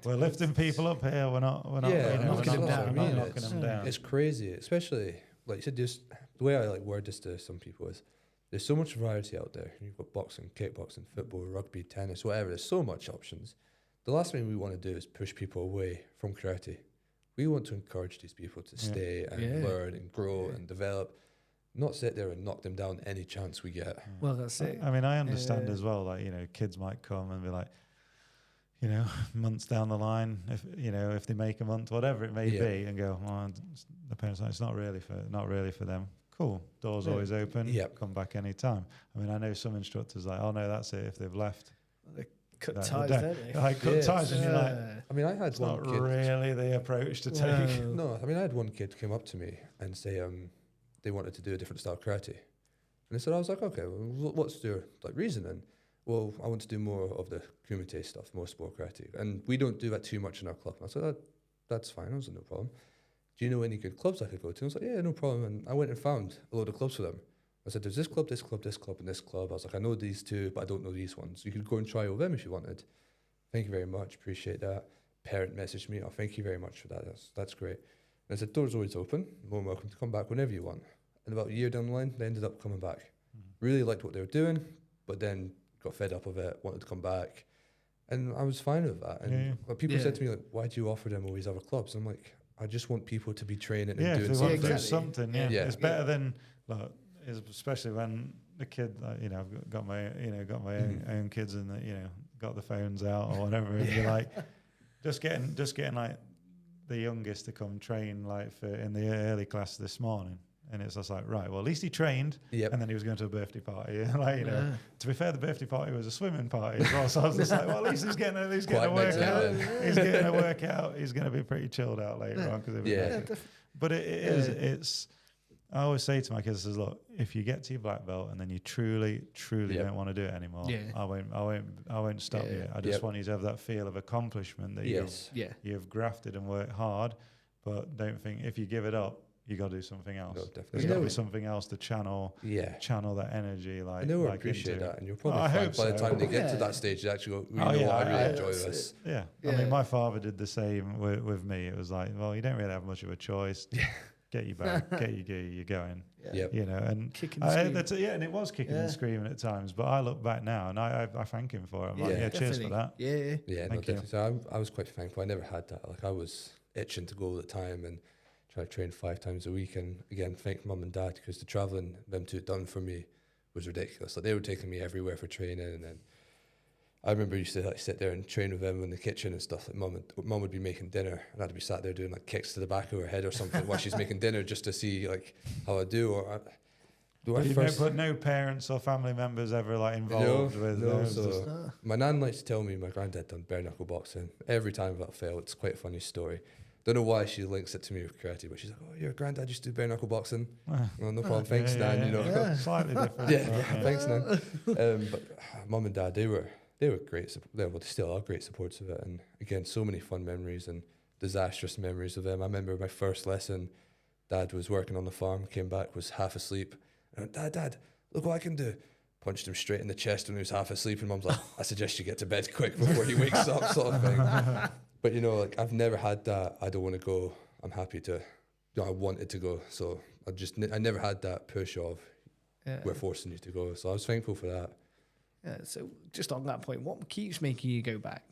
we're lifting people up here. We're not knocking them down. It's crazy, especially like you said. Just the way I like word this to some people is, there's so much variety out there. You've got boxing, kickboxing, football, rugby, tennis, whatever. There's so much options. The last thing we want to do is push people away from karate. We want to encourage these people to stay and learn and grow and develop, not sit there and knock them down any chance we get. Well, that's it. I mean, I understand as well, like, you know, kids might come and be like, you know, months down the line, if they make a month, whatever it may be, and go, well, the parents like, it's not really for them. Cool, door's always open. Yep. Come back anytime. I mean, I know some instructors like, oh no, that's it. If they've left, they cut ties, don't they? Like cut ties, and you're like, I mean, I had it's one not kid, really the approach to take. No, I mean, I had one kid come up to me and say they wanted to do a different style of karate, and I was like, okay, well, what's your like reasoning? Well, I want to do more of the kumite stuff, more sport karate, and we don't do that too much in our club. And I said, that's fine, I was no problem. Do you know any good clubs I could go to? And I was like, yeah, no problem. And I went and found a load of clubs for them. I said, there's this club, this club, this club, and this club. I was like, I know these two, but I don't know these ones. You could go and try all them if you wanted. Thank you very much, appreciate that. Parent messaged me, oh, thank you very much for that. That's great. And I said, door's always open. More than welcome to come back whenever you want. And about a year down the line, they ended up coming back. Really liked what they were doing, but then got fed up of it, wanted to come back. And I was fine with that. And people said to me, like, why do you offer them all these other clubs? I'm like, I just want people to be training and doing something. Do something. It's better than, like, especially when the kid, you know, I've got my own kids, and you know, got the phones out or whatever. And you're like, just getting like the youngest to come train like in the early class this morning. And it's just like, right, well, at least he trained, and then he was going to a birthday party. Like, you know, to be fair, the birthday party was a swimming party as well. So I was just like, well, at least he's getting a workout. He's getting a workout. He's going to be pretty chilled out later on. But it is. It's. I always say to my kids, look, if you get to your black belt and then you truly don't want to do it anymore, I won't stop you. I just want you to have that feel of accomplishment that you've grafted and worked hard, but don't think if you give it up, you got to do something else. No, definitely. There's got to be something else to channel that energy. Like, I know I like appreciate into. that, and you'll probably find by the time they get to that stage, they actually go, I really enjoy this. Yeah. I mean, my father did the same with me. It was like, well, you don't really have much of a choice. Get you back, get you gear, you're going. You know, and kicking and and it was kicking and screaming at times. But I look back now and I thank him for it. I'm like, cheers for that. No, definitely. So I was quite thankful. I never had that. Like, I was itching to go all the time and try to train 5 times a week. And again, thank mum and dad, because the traveling them two done for me was ridiculous. Like, they were taking me everywhere for training, and then I remember I used to like sit there and train with them in the kitchen and stuff. Like, mum would be making dinner, and I'd be sat there doing like kicks to the back of her head or something while she's making dinner, just to see like how I do. Or but no parents or family members ever like involved with. So my nan likes to tell me my granddad done bare knuckle boxing. Every time without fail, it's quite a funny story. Don't know why she links it to me with karate, but she's like, "Oh, your granddad used to do bare knuckle boxing." Well, no problem. Thanks, Nan. You know, slightly different. Thanks, Nan. But mum and dad, they were great. They still are great supports of it. And again, so many fun memories and disastrous memories of them. I remember my first lesson. Dad was working on the farm, came back, was half asleep. I went, Dad, look what I can do. Punched him straight in the chest when he was half asleep, and Mum's like, I suggest you get to bed quick before he wakes up, sort of thing. But, you know, like, I've never had that, I don't want to go, I'm happy to, I wanted to go. So I never had that push of, we're forcing you to go. So I was thankful for that. Yeah, so just on that point, what keeps making you go back?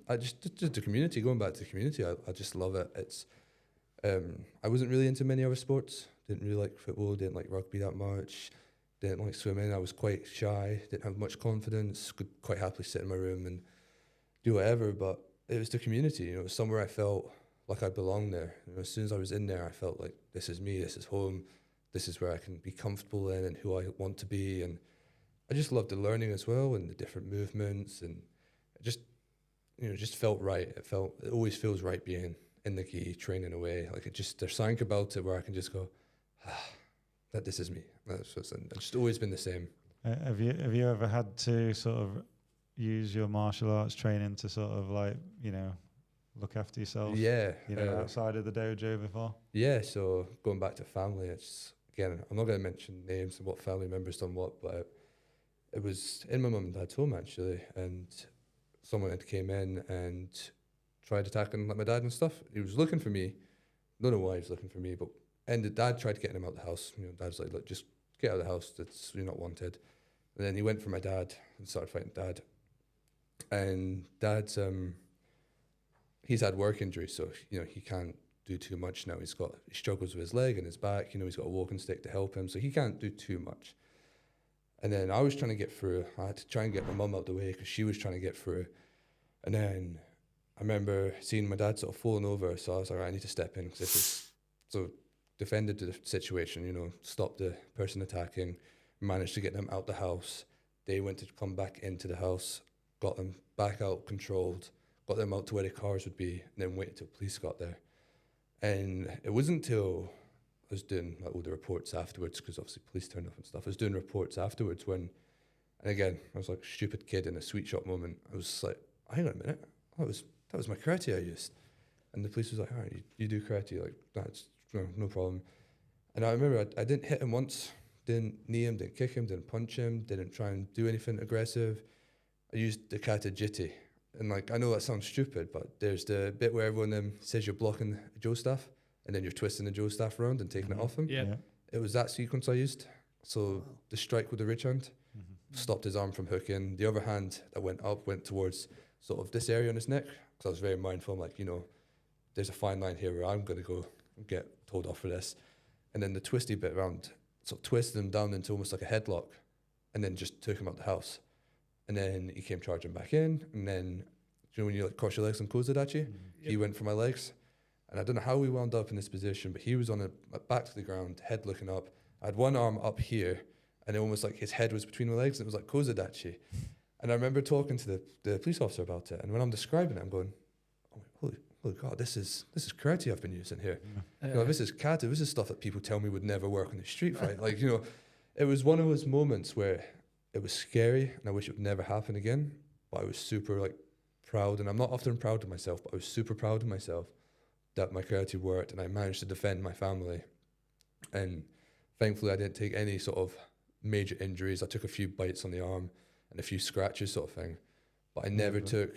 I just the community, going back to the community, I just love it. It's I wasn't really into many other sports. Didn't really like football, didn't like rugby that much, didn't like swimming. I was quite shy, didn't have much confidence, could quite happily sit in my room and do whatever. But it was the community, you know, it was somewhere I felt like I belonged there. You know, as soon as I was in there, I felt like this is me, this is home, this is where I can be comfortable in and who I want to be. And I just loved the learning as well and the different movements, and it just, you know, just felt right. It always feels right being in the gi, training away. Like, it just, there's something about it where I can just go, that this is me. It's just always been the same. Have you ever had to sort of use your martial arts training to sort of, like, you know, look after yourself? Yeah. You know, outside of the dojo before? Yeah, so going back to family, it's, again, I'm not going to mention names and what family members done what, but it was in my mum and dad's home, actually, and someone had came in and tried attacking like my dad and stuff. He was looking for me. Don't know why he was looking for me, but the dad tried getting him out of the house. You know, dad's like, look, just get out of the house. You're not wanted. And then he went for my dad and started fighting dad. And dad's he's had work injuries, so you know he can't do too much now. He struggles with his leg and his back. You know, he's got a walking stick to help him, so he can't do too much. And then I was trying to get through. I had to try and get my mum out the way because she was trying to get through. And then I remember seeing my dad sort of falling over, so I was like, I need to step in. So defended the situation, you know, stopped the person attacking, managed to get them out the house. They went to come back into the house, got them back out, controlled, got them out to where the cars would be, and then waited till police got there. And it wasn't until I was doing like all the reports afterwards, because obviously police turned up and stuff. I was doing reports afterwards when, and again, I was like a stupid kid in a sweet shop moment. I was like, hang on a minute, that was my karate I used. And the police was like, all right, you do karate, like, that's no problem. And I remember I didn't hit him once, didn't knee him, didn't kick him, didn't punch him, didn't try and do anything aggressive. I used the kata jiti. And like, I know that sounds stupid, but there's the bit where everyone says you're blocking the Joe staff, and then you're twisting the Joe staff around and taking it off him. Yeah. It was that sequence I used. So the strike with the rich hand stopped his arm from hooking. The other hand that went up went towards sort of this area on his neck, because I was very mindful. I'm like, you know, there's a fine line here where I'm going to go and get told off for this. And then the twisty bit around, so twisted him down into almost like a headlock, and then just took him out the house. And then he came charging back in, and then, you know, when you like cross your legs and kozudachi, he went for my legs. And I don't know how we wound up in this position, but he was on a back to the ground, head looking up. I had one arm up here, and it almost like his head was between my legs, and it was like kozudachi. And I remember talking to the police officer about it, and when I'm describing it, I'm going, oh, oh God, this is karate I've been using here. Yeah. You know, this is kata. This is stuff that people tell me would never work in a street fight. Like, you know, it was one of those moments where it was scary, and I wish it would never happen again. But I was super like proud, and I'm not often proud of myself, but I was super proud of myself that my karate worked, and I managed to defend my family. And thankfully, I didn't take any sort of major injuries. I took a few bites on the arm and a few scratches, sort of thing. But I never took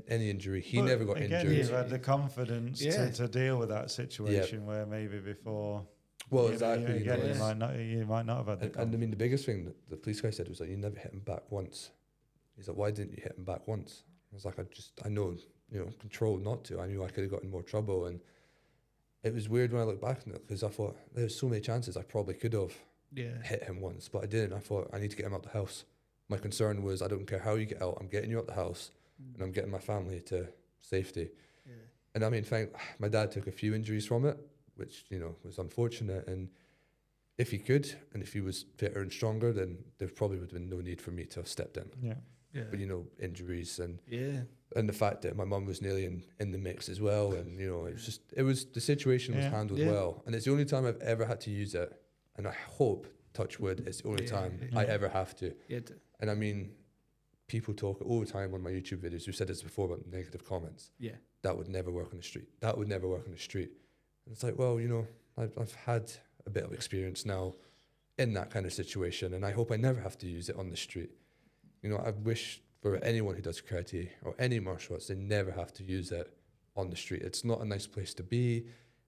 any injury. He never got injured. You had the confidence to deal with that situation where maybe before. Well, exactly. You might not have had the confidence. And I mean, the biggest thing that the police guy said was like, you never hit him back once. He's like, why didn't you hit him back once? I was like, I know, you know, controlled not to. I knew I could have got in more trouble. And it was weird when I look back on it, because I thought there's so many chances I probably could have hit him once, but I didn't. I thought I need to get him out the house. My concern was, I don't care how you get out, I'm getting you out the house, and I'm getting my family to safety. Yeah. And I mean, my dad took a few injuries from it, which, you know, was unfortunate. And if he could, and if he was fitter and stronger, then there probably would have been no need for me to have stepped in. Yeah. But, you know, injuries and the fact that my mum was nearly in the mix as well. And, you know, the situation was handled well. And it's the only time I've ever had to use it. And I hope, touch wood, it's the only time I ever have to. And I mean, people talk all the time on my YouTube videos, we've said this before about negative comments. Yeah. That would never work on the street. That would never work on the street. And it's like, well, you know, I've had a bit of experience now in that kind of situation, and I hope I never have to use it on the street. You know, I wish for anyone who does karate or any martial arts, they never have to use it on the street. It's not a nice place to be.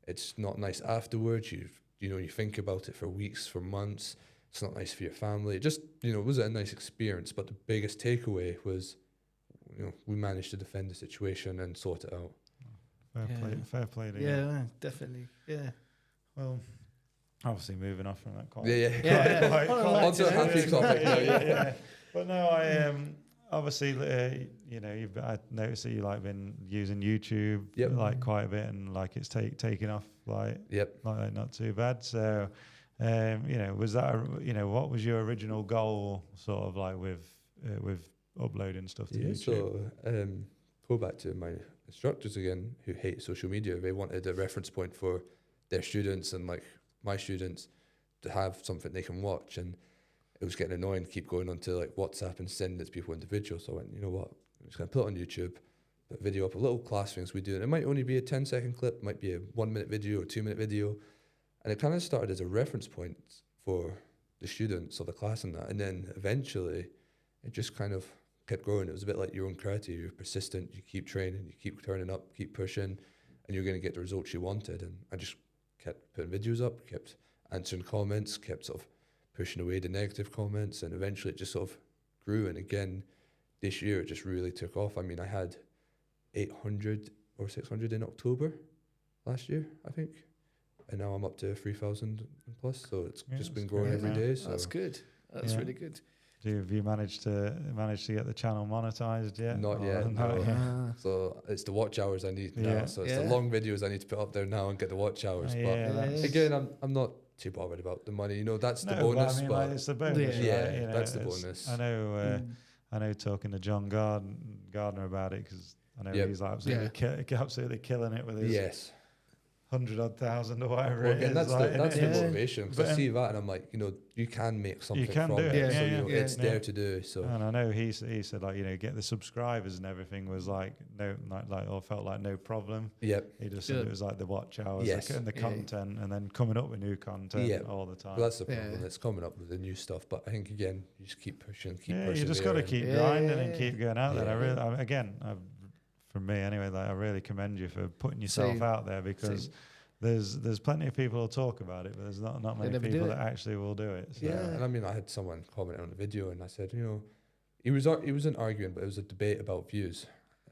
It's not nice afterwards. You know, you think about it for weeks, for months. It's not nice for your family. It just, you know, it was a nice experience. But the biggest takeaway was, you know, we managed to defend the situation and sort it out. Fair play to you. Yeah, definitely. Yeah. Well, obviously moving off from that quite. Onto a happy topic. Yeah. But no, I obviously, you know, I noticed that you like been using YouTube like quite a bit, and like it's taking off like not too bad. So, you know, was that you know, what was your original goal sort of like with uploading stuff to YouTube? So go back to my instructors again, who hate social media. They wanted a reference point for their students and like my students to have something they can watch, and it was getting annoying to keep going onto like WhatsApp and sending it to people individual. So I went, you know what, I'm just going to put it on YouTube, put a video up, a little class things we do. And it might only be a 10-second clip, might be a 1-minute video or 2-minute video. And it kind of started as a reference point for the students of the class and that. And then eventually it just kind of kept growing. It was a bit like your own karate. You're persistent, you keep training, you keep turning up, keep pushing, and you're going to get the results you wanted. And I just kept putting videos up, kept answering comments, kept sort of pushing away the negative comments, and eventually it just sort of grew. And again, this year it just really took off. I mean, I had 800 or 600 in October last year, I think, and now I'm up to 3,000 plus. So it's just been growing every day. So that's good. That's really good. Have you managed to get the channel monetized yet? Not yet. No. So it's the watch hours I need now. So it's the long videos I need to put up there now and get the watch hours. But again, I'm not too bothered about the money. You know, that's the bonus. But I mean, like, it's the bonus. You know, that's the bonus. I know. Talking to John Gardner about it, because I know he's like absolutely killing it with his 100,000 odd or whatever. Well, again, that's the motivation, because I see that and I'm like, you know, you can make something from it. So you know, it's there to do. So, and I know he said, like, you know, get the subscribers and everything was like or felt like no problem. Yep. He just said it was like the watch hours and the content, and then coming up with new content all the time. Well, that's the problem. It's coming up with the new stuff. But I think again, you just keep pushing, you just got to keep grinding and keep going out there. For me anyway, like, I really commend you for putting yourself out there, because there's plenty of people who'll talk about it, but there's not many people that actually will do it. So. Yeah, and I mean, I had someone comment on the video, and I said, you know, he wasn't arguing, but it was a debate about views,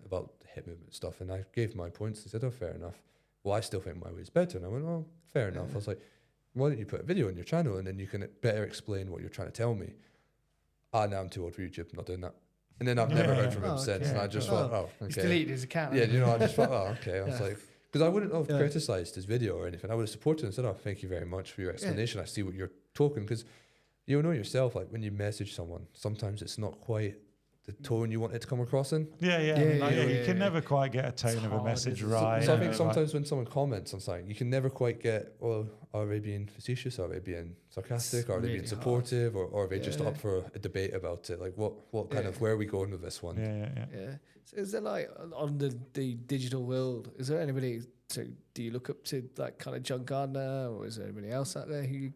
about hip movement stuff, and I gave my points. He said, oh, fair enough. Well, I still think my way is better, and I went, well, fair enough. I was like, why don't you put a video on your channel, and then you can better explain what you're trying to tell me. Now I'm too old for YouTube, I'm not doing that. And then I've never heard from him since, and I just thought, okay. He's deleted his account. Yeah, you know, I just thought, okay. I was like, because I wouldn't have criticised his video or anything. I would have supported him and said, oh, thank you very much for your explanation. I see what you're talking, because you know yourself, like when you message someone, sometimes it's not quite the tone you want it to come across in. Yeah. You can never quite get a tone of a message right. So I think sometimes when someone comments on something, you can never quite get, well, are they being facetious? Are they being sarcastic? Are they being supportive? Or are they just up for a debate about it? Like, what kind of, where are we going with this one? Yeah. So is there like, on the digital world, is there anybody, so do you look up to like kind of John Gardner, or is there anybody else out there who you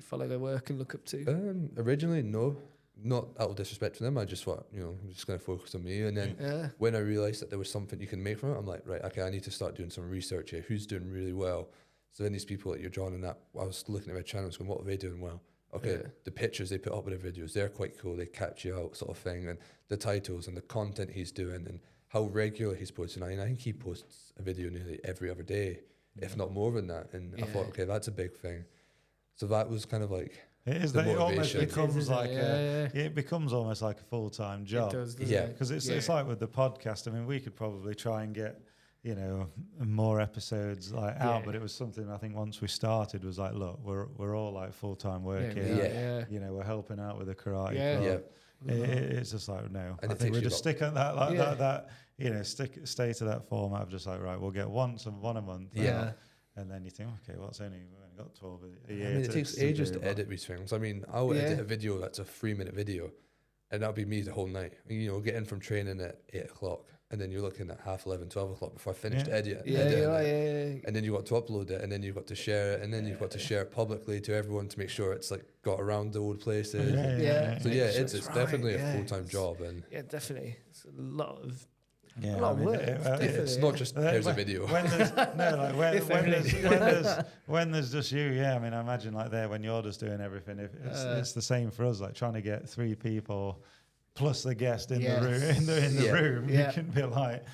follow their work and look up to? Originally, no. Not out of disrespect to them, I just thought, I'm just going to focus on me. And then when I realised that there was something you can make from it, I'm like, right, okay, I need to start doing some research here. Who's doing really well? So then these people that you're drawing in that, I was looking at their channels going, what are they doing well? Okay, the pictures they put up with their videos, they're quite cool. They catch you out sort of thing. And the titles and the content he's doing and how regular he's posting. I think he posts a video nearly every other day, if not more than that. And I thought, okay, that's a big thing. So that was kind of like... It is that it almost becomes like it becomes almost like a full-time job. It does, because it's like with the podcast. I mean, we could probably try and get more episodes out, but it was something I think once we started was like, look, we're all like full-time work here. We're helping out with the karate club. It's just like, no, and I think we just stick at that stay to that format of just like, right, we'll get one a month. And then you think, okay, well, we've only got 12 a year. I mean, it takes ages to edit these things. I mean, I'll edit a video that's a 3-minute video, and that'll be me the whole night. Get in from training at 8 o'clock, and then you're looking at 11:30, 12 o'clock before I finish the edit. And then you've got to upload it, and then you've got to share it, and then you've got to share it publicly to everyone to make sure it's like got around the old places. So it's definitely a full-time job. And definitely. It's a lot of... Yeah, a lot of work. It's not just here's a video. When there's just you, I mean, I imagine like there when you're just doing everything. If it's the same for us, like trying to get 3 people plus the guest in the room. In the room, you can be like,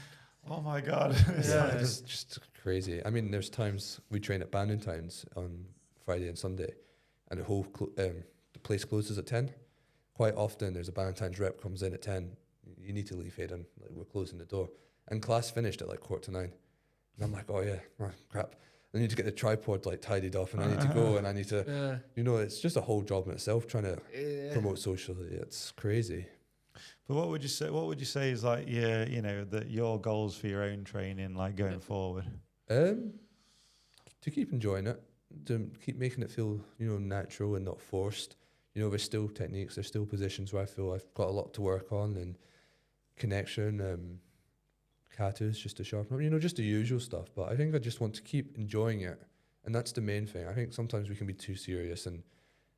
oh my god, it's just crazy. I mean, there's times we train at Bandentowns on Friday and Sunday, and the whole the place closes at 10. Quite often, there's a Bandentowns rep comes in at 10. You need to leave, Hayden. Like, we're closing the door. And class finished at like 9:15. And I'm like, crap. I need to get the tripod like tidied off, and I need to go, and I need to, it's just a whole job in itself trying to promote socially. It's crazy. But what would you say? What would you say is like, that your goals for your own training, like going forward? To keep enjoying it, to keep making it feel, natural and not forced. There's still techniques, there's still positions where I feel I've got a lot to work on, and connection, katas just to sharpen up, just the usual stuff. But I think I just want to keep enjoying it, and that's the main thing. I think sometimes we can be too serious, and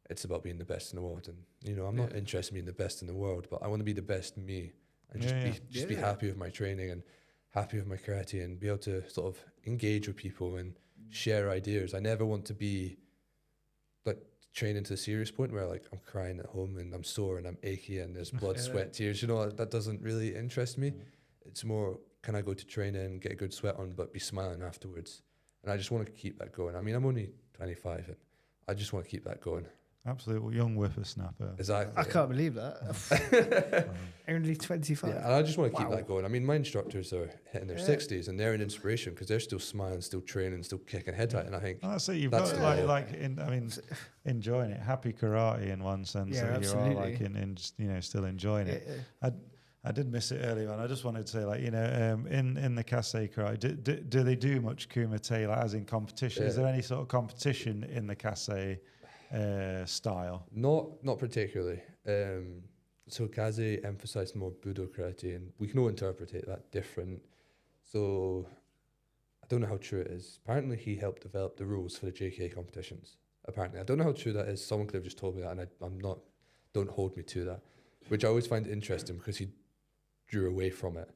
it's about being the best in the world. And I'm not interested in being the best in the world, but I want to be the best me, and just be happy with my training and happy with my karate, and be able to sort of engage with people and share ideas. I never want to be like training to the serious point where like I'm crying at home and I'm sore and I'm achy and there's blood, sweat, tears. That doesn't really interest me. It's more, can I go to training, get a good sweat on, but be smiling afterwards? And I just want to keep that going. I mean, I'm only 25 and I just want to keep that going. Absolutely, young whippersnapper. Exactly. I can't believe that. Only 25. Yeah, and I just want to keep that going. I mean, my instructors are hitting their 60s, and they're an inspiration because they're still smiling, still training, still kicking heads out. And I think that's it. You've got enjoying it. Happy karate in one sense. Yeah, that absolutely. You are like still enjoying it. I did miss it earlier on. I just wanted to say, like, in the Kase karate, do they do much kumite, like as in competition? Is there any sort of competition in the Kase style? Not particularly. So Kase emphasised more Budo karate, and we can all interpret that different. So I don't know how true it is. Apparently he helped develop the rules for the JK competitions. Apparently. I don't know how true that is. Someone could have just told me that, and I'm not, don't hold me to that. Which I always find interesting because he drew away from it.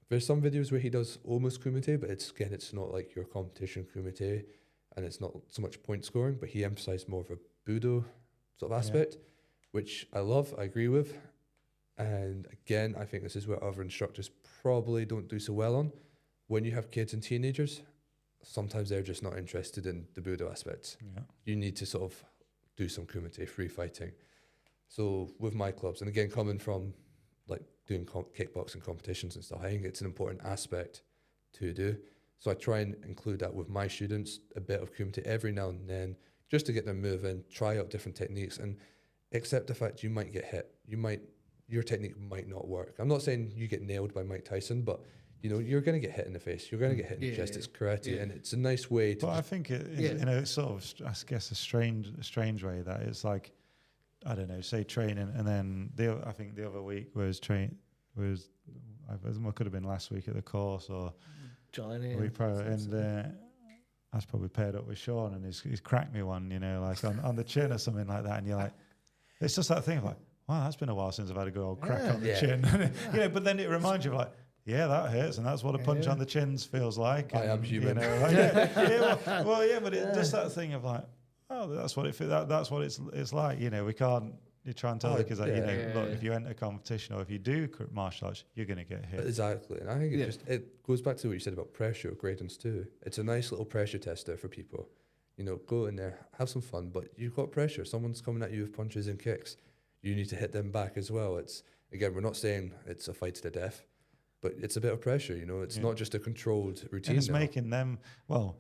There's some videos where he does almost kumite, but it's not like your competition kumite, and it's not so much point scoring, but he emphasised more of a Budo sort of aspect, which I love, I agree with. And again, I think this is where other instructors probably don't do so well on. When you have kids and teenagers, sometimes they're just not interested in the Budo aspects. You need to sort of do some kumite, free fighting. So with my clubs, and again, coming from like doing kickboxing competitions and stuff, I think it's an important aspect to do. So I try and include that with my students, a bit of kumite every now and then, just to get them moving, try out different techniques, and accept the fact you might get hit. You might your technique might not work. I'm not saying you get nailed by Mike Tyson, but you know, you're going to get hit in the face. You're going to get hit in the chest. It's karate, and it's a nice way to. But I think it is, you know, it's sort of, I guess, a strange way that it's like, I don't know, say training, and then I think the other week it could have been last week at the course or Johnny, and I was probably paired up with Sean, and he's cracked me one, you know, like on the chin or something like that, and you're like, it's just that thing of like, wow, that's been a while since I've had a good old crack on the chin, you know. But then it reminds you of like, yeah, that hurts, and that's what a punch on the chins feels like. I am human. You know, like, but it's just that thing of like, oh, that's what that's what it's like. You know, we can't. You try and tell the kids that, you know, look, if you enter a competition or if you do martial arts, you're going to get hit. Exactly, and I think it goes back to what you said about pressure gradings too. It's a nice little pressure tester for people. You know, go in there, have some fun, but you've got pressure. Someone's coming at you with punches and kicks. You need to hit them back as well. It's, again, we're not saying it's a fight to the death, but it's a bit of pressure, you know. It's not just a controlled routine. And it's making them, well,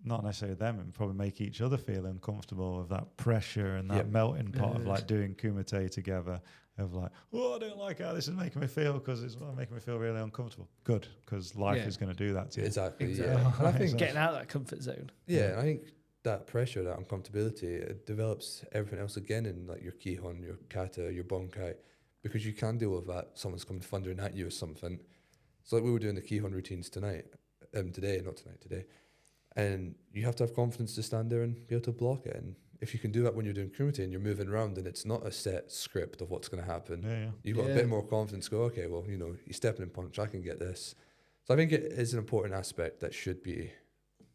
not necessarily them, and probably make each other feel uncomfortable with that pressure and that melting pot of like doing kumite together, of like, oh, I don't like how this is making me feel because it's making me feel really uncomfortable. Good, because life is going to do that to you. Exactly. Yeah. And I think getting out of that comfort zone. Yeah, and I think that pressure, that uncomfortability, it develops everything else again in like your kihon, your kata, your bonkai, because you can deal with that. Someone's coming thundering at you or something. So like we were doing the kihon routines today, and you have to have confidence to stand there and be able to block it. And if you can do that when you're doing kumite and you're moving around and it's not a set script of what's going to happen, you've got a bit more confidence to go, okay, well, you know, he's stepping in punch, I can get this. So I think it is an important aspect that should be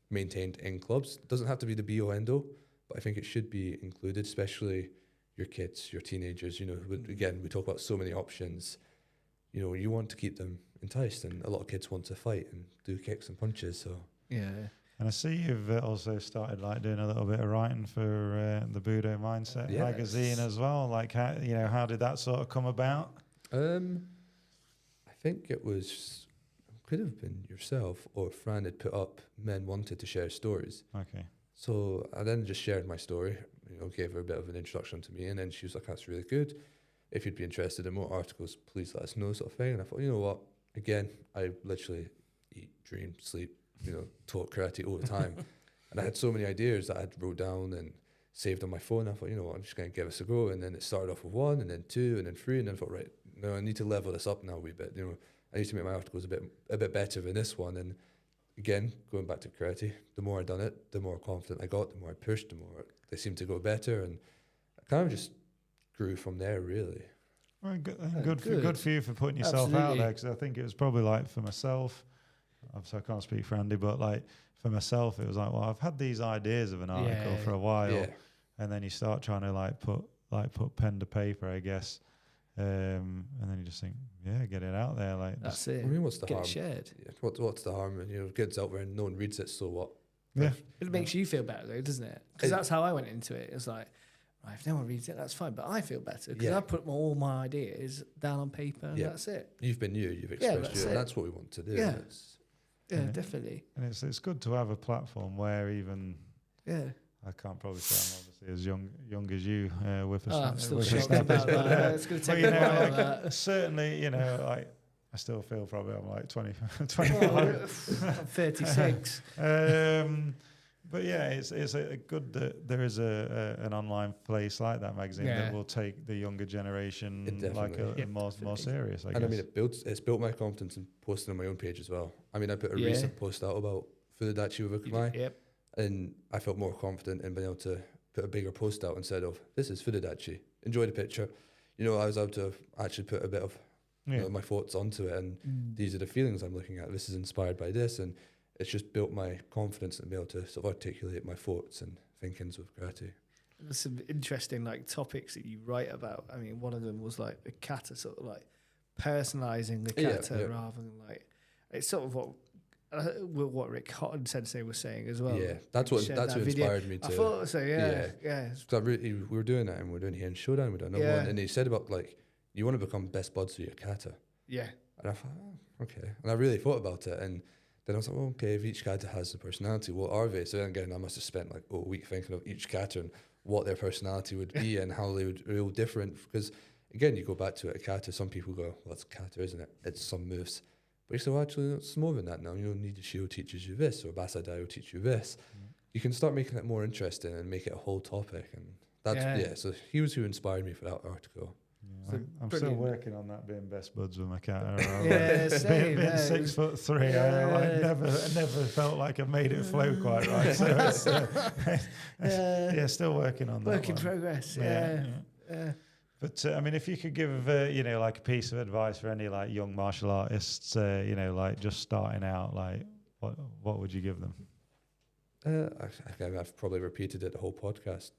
maintained in clubs. It doesn't have to be the be-all end-all, but I think it should be included, especially your kids, your teenagers. You know, again, we talk about so many options. You know, you want to keep them enticed, and a lot of kids want to fight and do kicks and punches. So and I see you've also started like doing a little bit of writing for the Budo Mindset magazine as well. Like, how, you know, how did that sort of come about? I think it could have been yourself or Fran had put up men wanted to share stories. Okay. So I then just shared my story, you know, gave her a bit of an introduction to me, and then she was like, that's really good. If you'd be interested in more articles, please let us know, sort of thing. And I thought, you know what, again, I literally eat, dream, sleep, you know, talk karate all the time. And I had so many ideas that I had wrote down and saved on my phone. I thought, you know what, I'm just going to give this a go. And then it started off with 1, and then 2, and then 3, and then I thought, right, no, I need to level this up now a wee bit. You know, I need to make my articles a bit better than this one. And again, going back to karate, the more I done it, the more confident I got, the more I pushed, the more they seemed to go better. And I kind of just grew from there, really. Well, good for you for putting yourself out there, because I think it was probably like for myself, obviously I can't speak for Andy, but like for myself, it was like, well, I've had these ideas of an article for a while, and then you start trying to put pen to paper, I guess, and then you just think, get it out there, like that's it. I mean, what's the harm? Get it shared. Yeah, what's the harm? And you know, it gets out there and no one reads it, so what? Yeah, it makes you feel better though, doesn't it? Because that's how I went into it. It's like, right, if no one reads it, that's fine, but I feel better because I put all my ideas down on paper, and that's it. You've been you, you've expressed you, and that's what we want to do. Yeah, definitely. And it's good to have a platform where even I can't probably say I'm obviously as young as you with a I'm still shocked about that. It's going to take a while. Certainly, you know, like I still feel probably I'm like 25. I'm 36. But yeah, it's a good that there is an online place like that magazine that will take the younger generation like more serious. I guess. I mean, it's built my confidence in posting on my own page as well. I mean, I put a recent post out about Furudachi with Ukumai, and I felt more confident in being able to put a bigger post out instead of this is Furudachi. Enjoy the picture. You know, I was able to actually put a bit of you know, my thoughts onto it, and these are the feelings I'm looking at. This is inspired by this, and it's just built my confidence and be able to sort of articulate my thoughts and thinkings with karate. There's some interesting like topics that you write about. I mean, one of them was like the kata, sort of like personalizing the kata rather than like it's sort of what Rick Houghton Sensei was saying as well. Yeah, that's what inspired me to. I thought so. Yeah. So we were doing that, and we were doing it here in Shodan. We done another one, and he said about like you want to become best buds with your kata. Yeah. And I thought, okay, and I really thought about it, and then I was like, well, okay, if each kata has a personality, what are they? So then again, I must have spent like a week thinking of each kata and what their personality would be and how they would be all different. Because again, you go back to it, kata, some people go, well, it's kata, isn't it? It's some moves. But you say, well, actually, it's more than that now. You know, Nidashio teaches you this, or Basadai will teach you this. You can start making it more interesting and make it a whole topic. And that's, so he was who inspired me for that article. Yeah, I'm still working on that, being best buds with my kata. Same. Being 6'3", I never felt like I made it flow quite right. So it's, still working on that. Work in progress. Yeah. But I mean, if you could give like a piece of advice for any like young martial artists, like just starting out, like what would you give them? I've probably repeated it the whole podcast.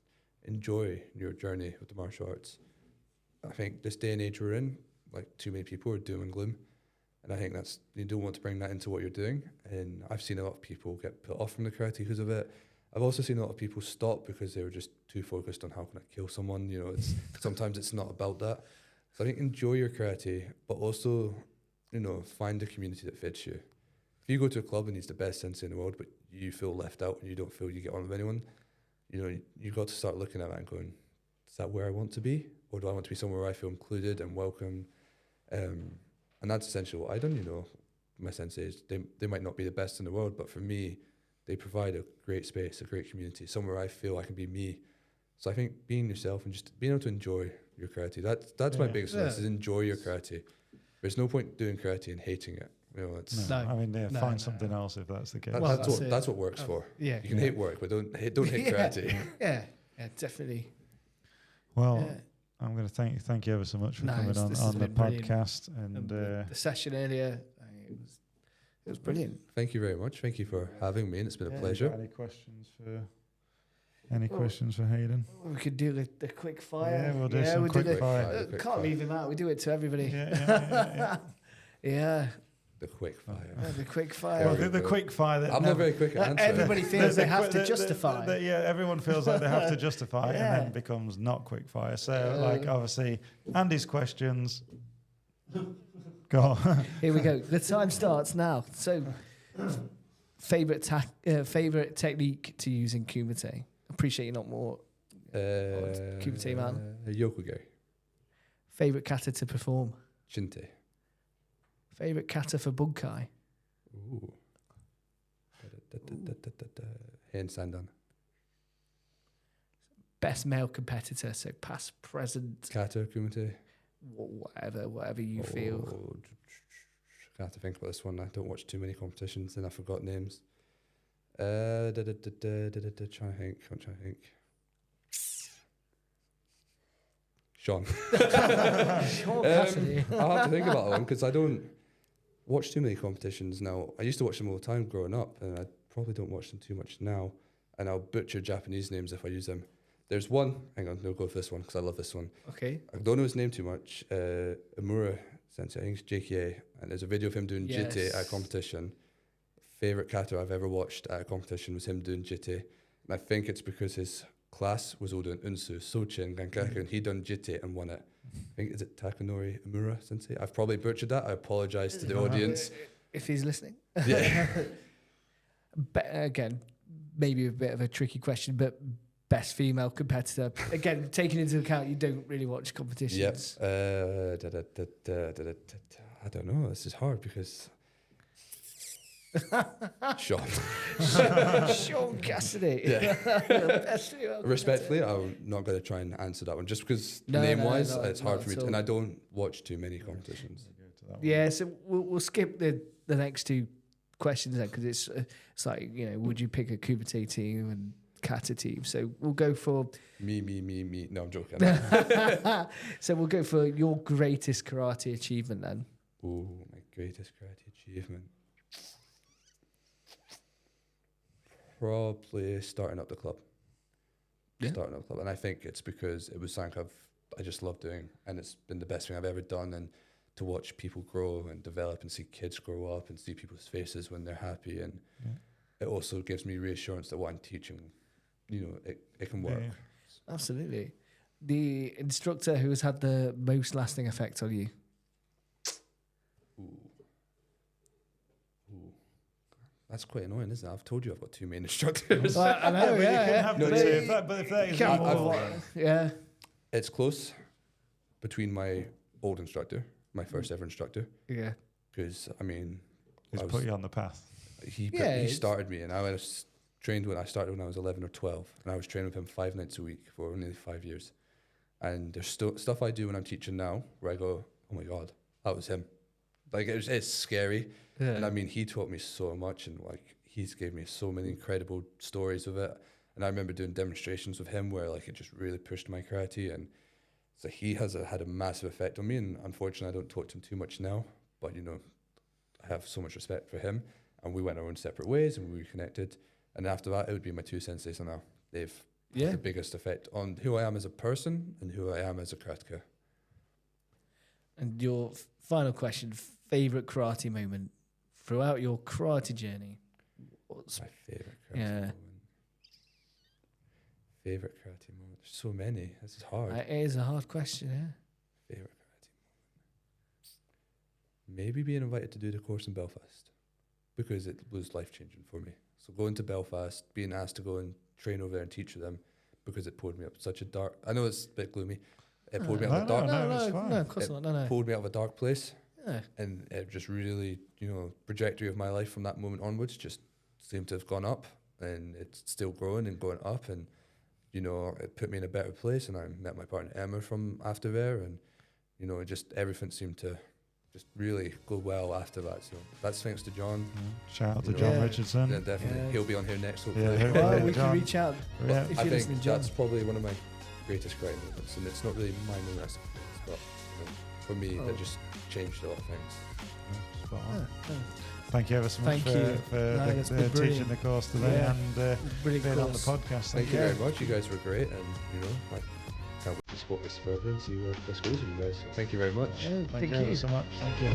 Enjoy your journey with the martial arts. I think this day and age we're in, like too many people are doom and gloom, and I think that's, you don't want to bring that into what you're doing. And I've seen a lot of people get put off from the karate because of it. I've also seen a lot of people stop because they were just too focused on how can I kill someone. You know, sometimes it's not about that. So I think enjoy your karate, but also, find a community that fits you. If you go to a club and he's the best sensei in the world, but you feel left out and you don't feel you get on with anyone, you've got to start looking at that and going, is that where I want to be? Or do I want to be somewhere where I feel included and welcome? And that's essentially what I done, My senseis, they might not be the best in the world, but for me, they provide a great space, a great community, somewhere I feel I can be me. So I think being yourself and just being able to enjoy your karate, that's my biggest advice, is enjoy your karate. There's no point doing karate and hating it. Find something else if that's the case. That's what works for. Yeah. You can hate work, but don't hate karate. Yeah, definitely. Well, I'm going to thank you ever so much for coming on the podcast. And the session earlier, it was brilliant. Thank you very much. Thank you for having me, and it's been a pleasure. Any questions for Hayden? We could do the quick fire. Yeah, we'll do some quick fire. Can't leave him out. We do it to everybody. Yeah. The quick fire. The quick fire. Well, the quick fire. I'm not very quick at answering. Everybody feels they have to justify. Everyone feels like they have to justify, and then becomes not quick fire. So, obviously, Andy's questions. Go on. Here we go. The time starts now. So, favorite technique to use in kumite. Appreciate you're not more kumite man. Yokuge. Favorite kata to perform. Chinte. Favorite kata for bunkai. Ooh. Hen Sandan. Best male competitor, so past, present. Kata, kumite. Whatever you feel. I have to think about this one. I don't watch too many competitions and I forgot names. Trying to think. Sean. Sean Cassidy. I'll have to think about that one because I don't watch too many competitions now. I used to watch them all the time growing up, and I probably don't watch them too much now. And I'll butcher Japanese names if I use them. There's one. Hang on, no, go for this one because I love this one. Okay. I don't know his name too much. Amura Sensei, I think it's JKA, and there's a video of him doing jite at a competition. Favorite kata I've ever watched at a competition was him doing jite, and I think it's because his class was all doing unsu, sochi, gankaku, and he done jite and won it. I think, is it Takanori Amura Sensei? I've probably butchered that. I apologize to the audience. If he's listening. Yeah. Again, maybe a bit of a tricky question, but best female competitor. Again, taking into account you don't really watch competitions. Yep. I don't know. This is hard because... Sean. Sean Cassidy. Yeah. Best female Respectfully, I'm not going to try and answer that one just because name-wise, it's hard for me to, and I don't watch too many competitions. Yeah, so we'll skip the next two questions then because it's like, would you pick a kumite team and kata team? So we'll go for me. No, I'm joking. So we'll go for your greatest karate achievement then. Oh, my greatest karate achievement. Probably starting up the club. Yeah. Starting up the club. And I think it's because it was something I just love doing, and it's been the best thing I've ever done. And to watch people grow and develop and see kids grow up and see people's faces when they're happy. And it also gives me reassurance that what I'm teaching, it can work. Yeah. Absolutely. The instructor who has had the most lasting effect on you? Ooh. That's quite annoying, isn't it? I've told you I've got two main instructors. Well, I know, you can have no, two, but if that is yeah. It's close. between my old instructor, my first ever instructor, Yeah. because I mean, He's put you on the path. he it's- started me, and I was trained when I started when I was 11 or 12, and I was training with him 5 nights a week for nearly 5 years. And there's still stuff I do when I'm teaching now where I go, oh my god, that was him. Like it's scary. Yeah. And I mean, he taught me so much, and like he's gave me so many incredible stories of it. And I remember doing demonstrations with him where like it just really pushed my karate, and so he has had a massive effect on me. And unfortunately, I don't talk to him too much now, but you know, I have so much respect for him. And we went our own separate ways, and we reconnected. And after that, it would be my 2 senseis now. They've had the biggest effect on who I am as a person and who I am as a karateka. And your final question, favorite karate moment throughout your karate journey? What's My favorite karate Yeah. moment. Favorite karate moment. There's so many. This is hard. It is a hard question, yeah. Favorite karate moment. Maybe being invited to do the course in Belfast, because it was life changing for me. So going to Belfast, being asked to go and train over there and teach them, because it pulled me up such a dark. I know it's a bit gloomy. It pulled me out of a dark. it's fine. No, of course not. No. Pulled me out of a dark place, Yeah. and it just really, you know, trajectory of my life from that moment onwards just seemed to have gone up, and it's still growing and going up, and you know, it put me in a better place. And I met my partner Emma from after there, and you know, just everything seemed to just really go well after that. So that's thanks to John. Shout out to You know, John Yeah. Richardson. Yeah, definitely. Yeah. He'll be on here next, hopefully. Yeah, Well, Yeah, we John. can reach out Yeah. if I you're listening, think John. that's probably one of my greatest karate moments, and it's not really my moment, I suppose, but you know, for me, Oh. that just changed a lot of things. Spot on. Yeah, yeah. Thank you ever so much Thank you. for No, that's been teaching brilliant. the course today Yeah. and Brilliant being on the course. podcast. Thank you Yeah. very much. You guys were great, and you know, I can't wait to support this further and see where this goes with you guys. So thank you very much. Yeah, Thank you ever so much. Thank you.